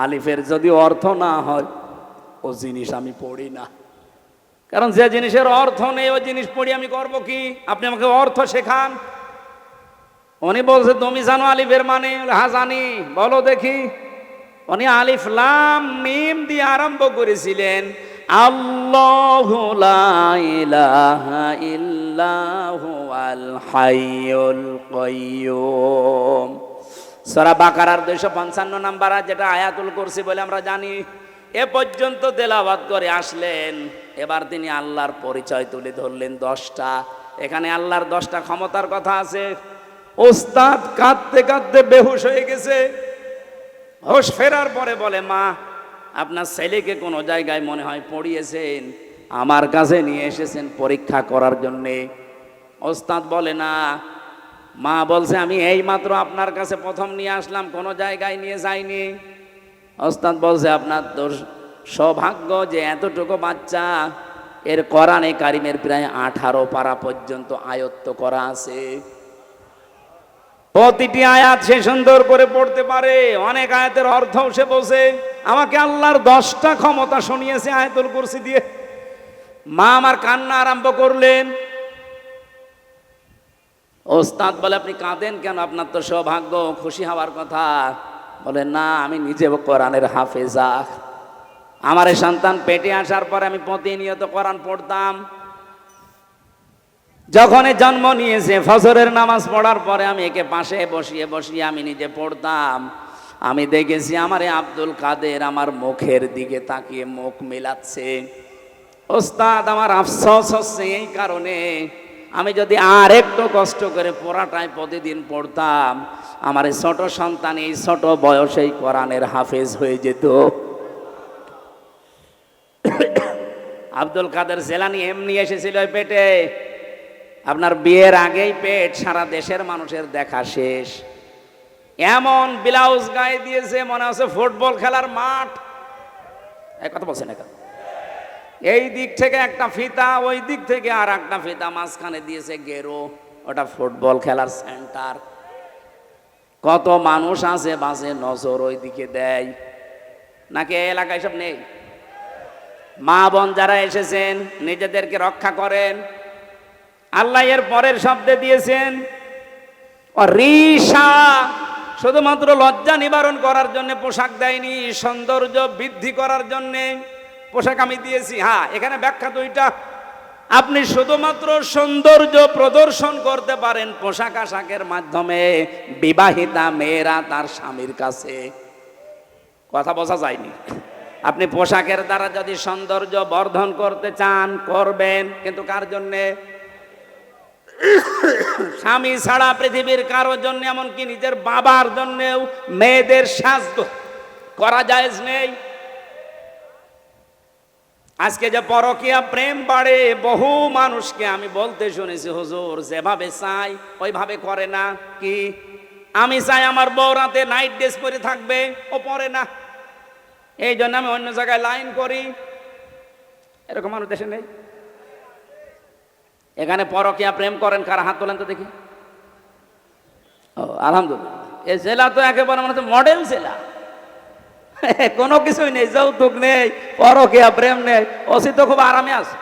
আলিফের যদি অর্থ না হয় ও জিনিস আমি পড়ি না। কারণ যে জিনিসের অর্থ নেই ওই জিনিস পড়ি আমি করব কি? আপনি আমাকে অর্থ শেখান। উনি বলছে তুমি জানো আলিফের মানে? হ্যাঁ জানি। বলো দেখি। উনি আলিফ লাম মিম দিয়ে আরম্ভ করেছিলেন, আল্লাহু লা ইলাহা ইল্লাহু আল হাইয়ুল কাইয়্যুম। সূরা বাকারার 255 নাম্বার, যেটা আয়াতুল কুরসি বলে আমরা জানি। এ পর্যন্ত তেলাওয়াত করে আসলেন। এবার তিনি আল্লাহর পরিচয় তুলে ধরলেন 10টা। এখানে আল্লাহর 10টা ক্ষমতার কথা আছে। ওস্তাদ কাঁদতে কাঁদতে বেহুশ হয়ে গেছে। হোশ ফেরার পরে বলে মা আপনার ছেলেকে কোনো জায়গায় মনে হয় পড়িয়েছেন, আমার কাছে নিয়ে এসেছেন পরীক্ষা করার জন্যে। ওস্তাদ বলে না। মা বলছে আমি এই মাত্র আপনার কাছে প্রথম নিয়ে আসলাম, কোনো জায়গায় নিয়ে যাইনি। ওস্তাদ বলছে আপনার তো সৌভাগ্য যে এতটুকু বাচ্চা এর কোরআনে কারিমের প্রায় 18 পারা পর্যন্ত আয়ত্ত করা আছে। প্রতিটি আয়াত সে সুন্দর করে পড়তে পারে, অনেক আয়াতের অর্থও সে বোঝে। আমাকে আল্লাহর 10টা ক্ষমতা শুনিয়েছে আয়াতুল কুরসি দিয়ে। মা আমার কান্না আরম্ভ করলেন। ওস্তাদ বলে আপনি কাঁদেন কেন? আপনার তো সৌভাগ্য, খুশি হওয়ার কথা। বলে না আমি নিজে কোরআনের হাফেজা। আমার এই সন্তান পেটে আসার পরে আমি প্রতিনিয়ত কোরআন পড়তাম। যখন জন্ম নিয়েছে ফজরের নামাজ পড়ার পরে আমি একে পাশে বসিয়ে বসিয়ে আমি নিজে পড়তাম। আমি দেখেছি আমার আব্দুল কাদের আমার মুখের দিকে তাকিয়ে মুখ মেলাচ্ছে। ওস্তাদ আমার আফসোস হচ্ছে এই কারণে, আমি যদি আর একটু কষ্ট করে পড়াটাই প্রতিদিন পড়তাম আমার এই ছোট সন্তান এই ছোট বয়সেই কোরআনের হাফেজ হয়ে যেত। আব্দুল কাদের জেলানী এমনি এসেছিল ওই পেটে, আপনার বিয়ের আগেই পেট, সারা দেশের মানুষের দেখা শেষ। এমন ব্লাউজ গায়ে দিয়েছে মনে হচ্ছে ফুটবল খেলার মাঠ। এই কথা বলছেন এখন, এই দিক থেকে একটা ফিতা, ওই দিক থেকে আর একটা ফিতা, মাঝখানে দিয়েছে গেরো, ওটা ফুটবল খেলার সেন্টার। কত মানুষ আছে বাসে নজর ওই দিকে দেয়, নাকি এই এলাকায় সব নেই? মা বোন যারা এসেছেন নিজেদেরকে রক্ষা করেন। আল্লাহ এর পরের শব্দে দিয়েছেন রিসা, শুধুমাত্র লজ্জা নিবারণ করার জন্য পোশাক দেয়নি, সৌন্দর্য বৃদ্ধি করার জন্য পোশাক আমি দিয়েছি। হ্যাঁ, এখানে ব্যাখ্যা দুইটা। আপনি শুধুমাত্র সৌন্দর্য প্রদর্শন করতে পারেন পোশাক আশাকের মাধ্যমে, বিবাহিতা মেয়েরা তার স্বামীর কাছে। কথা বোঝা যায়নি? আপনি পোশাকের দ্বারা যদি সৌন্দর্য বর্ধন করতে চান করবেন, কিন্তু কার জন্যে? স্বামী ছাড়া পৃথিবীর কারোর জন্য, এমনকি নিজের বাবার জন্যেও মেয়েদের সাজ করা জায়েজ নেই। আজকে যে পরকীয়া প্রেম বাড়ে, বহু মানুষকে আমি বলতে শুনেছি, হুজুর যেভাবে চাই ওইভাবে করে না। কি আমি চাই আমার বউ রাতে নাইট ড্রেস পরে থাকবে, ও পরে না, এই জন্য আমি অন্য জায়গায় লাইন করি। এরকম মানুষ দেশে নেই? এখানে পরকীয়া প্রেম করেন কারা? হাত তোলেন তো দেখি। ও আলহামদুলিল্লাহ, এই জেলা তো একেবারে মানে মডেল জেলা, কোনো কিছুই নেই, যৌতুক নেই, পরকীয়া প্রেম নেই, ওসি তো খুব আরামে আছে।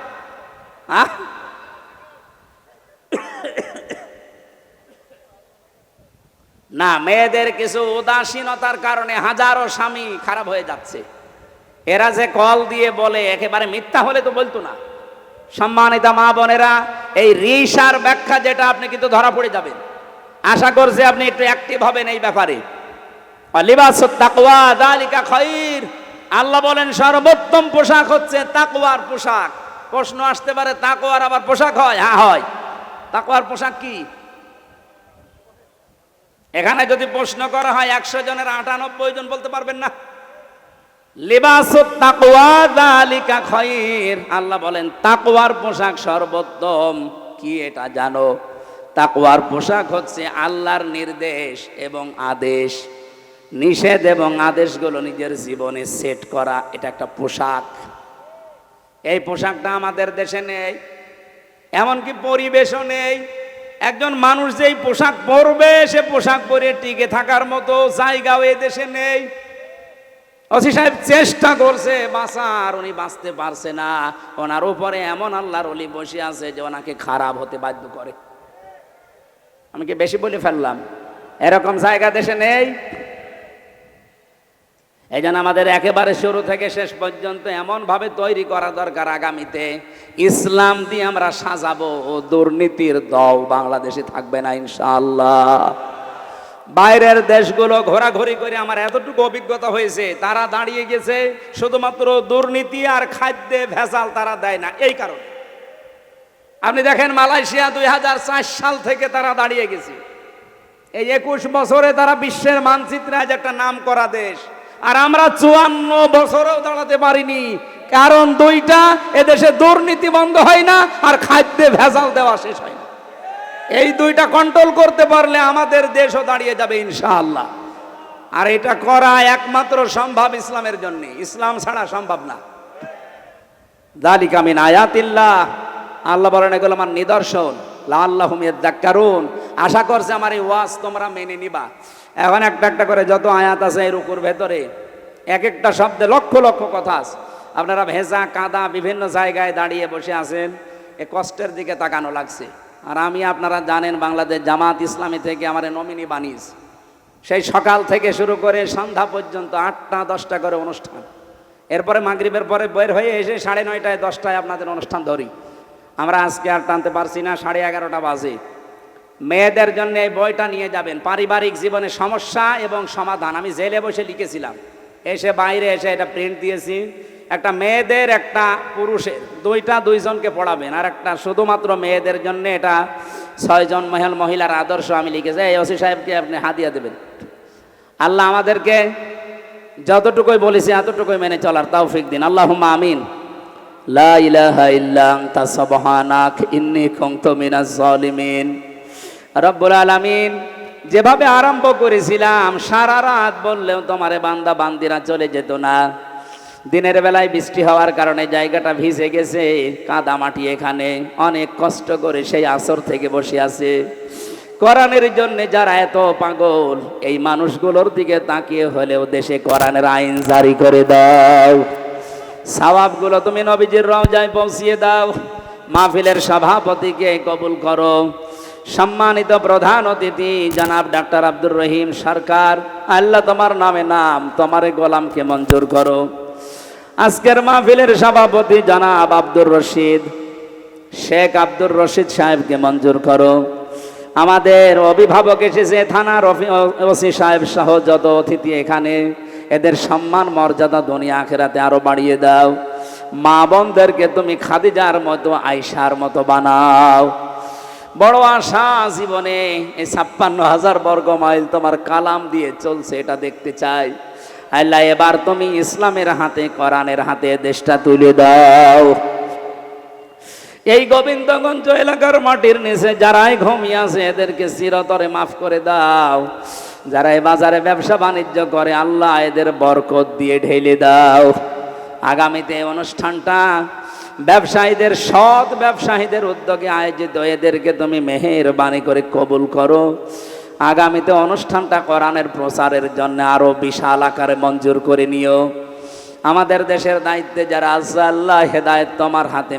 না, মেয়েদের কিছু উদাসীনতার কারণে হাজারো স্বামী খারাপ হয়ে যাচ্ছে। এরা যে কল দিয়ে বলে, একেবারে মিথ্যা হলে তো বলতো না। সম্মানিতা মা বোনেরা, এই রিসার ব্যাখ্যা যেটা, আপনি কিন্তু ধরা পড়ে যাবেন। আশা করছি আপনি একটু অ্যাক্টিভ হবেন এই ব্যাপারে। লিবাসুত তাকওয়া যালিকা খায়র, আল্লাহ বলেন সর্বোত্তম পোশাক হচ্ছে তাকওয়ার পোশাক। প্রশ্ন আসতে পারে, তাকওয়ার আবার পোশাক হয়? হ্যাঁ হয়। তাকওয়ার পোশাক কি? এখানে যদি প্রশ্ন করা হয় 100 জনের 98 জন বলতে পারবেন না। লিবাসুত তাকওয়া যালিকা খায়র, আল্লাহ বলেন তাকওয়ার পোশাক সর্বোত্তম। কি এটা জানো? তাকওয়ার পোশাক হচ্ছে আল্লাহর নির্দেশ এবং আদেশ, নিষেধ এবং আদেশগুলো নিজের জীবনে সেট করা, এটা একটা পোশাক। এই পোশাকটা আমাদের দেশে নেই, এমনকি পরিবেশও নেই। একজন মানুষ যেই পোশাক পরবে, সে পোশাক পরে টিকে থাকার মতো জায়গাও এই দেশে নেই। ওসি সাহেব চেষ্টা করছে বাঁচার, উনি বাঁচতে পারছে না। ওনার উপরে এমন আল্লাহর ওলি বসে আছে যে ওনাকে খারাপ হতে বাধ্য করে। আমি কি বেশি বলে ফেললাম? এরকম জায়গা দেশে নেই। এই জন্য আমাদের একেবারে শুরু থেকে শেষ পর্যন্ত এমনভাবে তৈরি করা দরকার, আগামীতে ইসলাম দিয়ে আমরা সাজাবো, দুর্নীতির দল বাংলাদেশে থাকবে না ইনশাআল্লাহ। বাইরের দেশগুলো ঘোরাঘুরি করে আমার এতটুকু অভিজ্ঞতা হয়েছে, তারা দাঁড়িয়ে গেছে শুধুমাত্র দুর্নীতি আর খাদ্যে ভেজাল তারা দেয় না, এই কারণে। আপনি দেখেন মালয়েশিয়া 2004 সাল থেকে তারা দাঁড়িয়ে গেছে। এই 21 বছরে তারা বিশ্বের মানচিত্রে আজ একটা নাম করা দেশ। আর আমরা 54 বছরেও দাঁড়াতে পারিনি, কারণ দুইটা, এদেশে দুর্নীতি বন্ধ হয় না আর খাদ্যে ভেজাল দেওয়া শেষ হয় না। এই দুইটা কন্ট্রোল করতে পারলে আমাদের দেশও দাঁড়িয়ে যাবে ইনশাআল্লাহ। আর এটা করা একমাত্র সম্ভব ইসলামের জন্য, ইসলাম ছাড়া সম্ভব না। যালিকা মিন আয়াতিল্লাহ, আল্লাহ বলেন এগুলো আমার নিদর্শন। লাআল্লাহুম ইয়াযাক্কারুন, আশা করছে আমার এই ওয়াজ তোমরা মেনে নিবা। এখন একটা একটা করে যত আয়াত আছে এই রুকুর ভেতরে, এক একটা শব্দে লক্ষ লক্ষ কথা আছে। আপনারা ভেজা কাদা বিভিন্ন জায়গায় দাঁড়িয়ে বসে আছেন, এ কষ্টের দিকে তাকানো লাগছে। আর আমি, আপনারা জানেন, বাংলাদেশ জামাত ইসলামী থেকে আমার নমিনি বানিয়েছি। সেই সকাল থেকে শুরু করে সন্ধ্যা পর্যন্ত 8টা 10টা করে অনুষ্ঠান। এরপরে মাগরিবের পরে বের হয়ে এসে 9:30 10টায় আপনাদের অনুষ্ঠান ধরি। আমরা আজকে আর টানতে পারছি না, 11:30 বাজে। মেয়েদের জন্য এই বইটা নিয়ে যাবেন, পারিবারিক জীবনের সমস্যা এবং সমাধান। আমি জেলে বসে লিখেছিলাম, এসে বাইরে এসে এটা প্রিন্ট দিয়েছি। একটা মেয়েদের, একটা পুরুষের, দুইজনকে পড়াবেন। আর একটা শুধুমাত্র মেয়েদের জন্য, এটা 6 জন মহিলার আদর্শ আমি লিখেছি, এই ওসি সাহেবকে আপনি হাদিয়া দেবেন। আল্লাহ আমাদেরকে যতটুকুই বলেছি এতটুকুই মেনে চলার তৌফিক দিন, আল্লাহুম্মা আমিন। লা ইলাহা ইল্লা আনতা সুবহানাক ইন্নী কুনতু মিনাজ জালিমিন। রব্বুল আলামিন, যেভাবে আরম্ভ করেছিলাম সারা রাত বললেও তোমারে বান্দা বান্দিরা চলে যেত না। দিনের বেলায় বৃষ্টি হওয়ার কারণে জায়গাটা ভিজে গেছে, কাদা মাটি, এখানে অনেক কষ্ট করে সেই আসর থেকে বসে আছে কোরআনের জন্য। যারা এত পাগল, এই মানুষগুলোর দিকে তাকিয়ে হলেও দেশে কোরআনের আইন জারি করে দাও। সওয়াবগুলো তুমি নবীজির রওজায় পৌঁছিয়ে দাও। মাহফিলের সভাপতিকে কবুল করো। সম্মানিত প্রধান অতিথি জনাব ডাক্তার আব্দুর রহিম সরকার, আল্লাহ তোমার নামে নাম, তোমার গোলামকে মঞ্জুর করো। আজকের মাহফিলের সভাপতি জনাব আব্দুর রশিদ, শেখ আব্দুর রশিদ সাহেবকে মঞ্জুর করো। আমাদের অভিভাবক এসেছে, থানার ওসি সাহেব সহ যত অতিথি এখানে, এদের সম্মান মর্যাদা দুনিয়া আখিরাতে আরো বাড়িয়ে দাও। মা বোনদেরকে তুমি খাদিজার মতো, আয়েশার মতো বানাও। বড় আশা জীবনে, এই 56,000 বর্গ মাইল তোমার কালাম দিয়ে চলছে, এটা দেখতে চাই। আল্লাহ, এবার তুমি ইসলামের হাতে, কোরআনের হাতে দেশটা তুলে দাও। এই গোবিন্দগঞ্জ এলাকার মাটির নিচে যারাই ঘুমিয়ে আছে এদেরকে চিরতরে মাফ করে দাও। যারা এই বাজারে ব্যবসা বাণিজ্য করে, আল্লাহ এদের বরকত দিয়ে ঢেলে দাও। আগামীতে এই অনুষ্ঠানটা ব্যবসায়ীদের, সৎ ব্যবসায়ীদের উদ্যোগে আয়োজিত, এদেরকে তুমি মেহেরবানি করে কবুল করো। আগামীতে অনুষ্ঠানটা কোরআনের প্রচারের জন্য আরো বিশাল আকারে মঞ্জুর করে নিও। আমাদের দেশের দায়িত্বে যারা আছে, আল্লাহ হেদায়েত তোমার হাতে।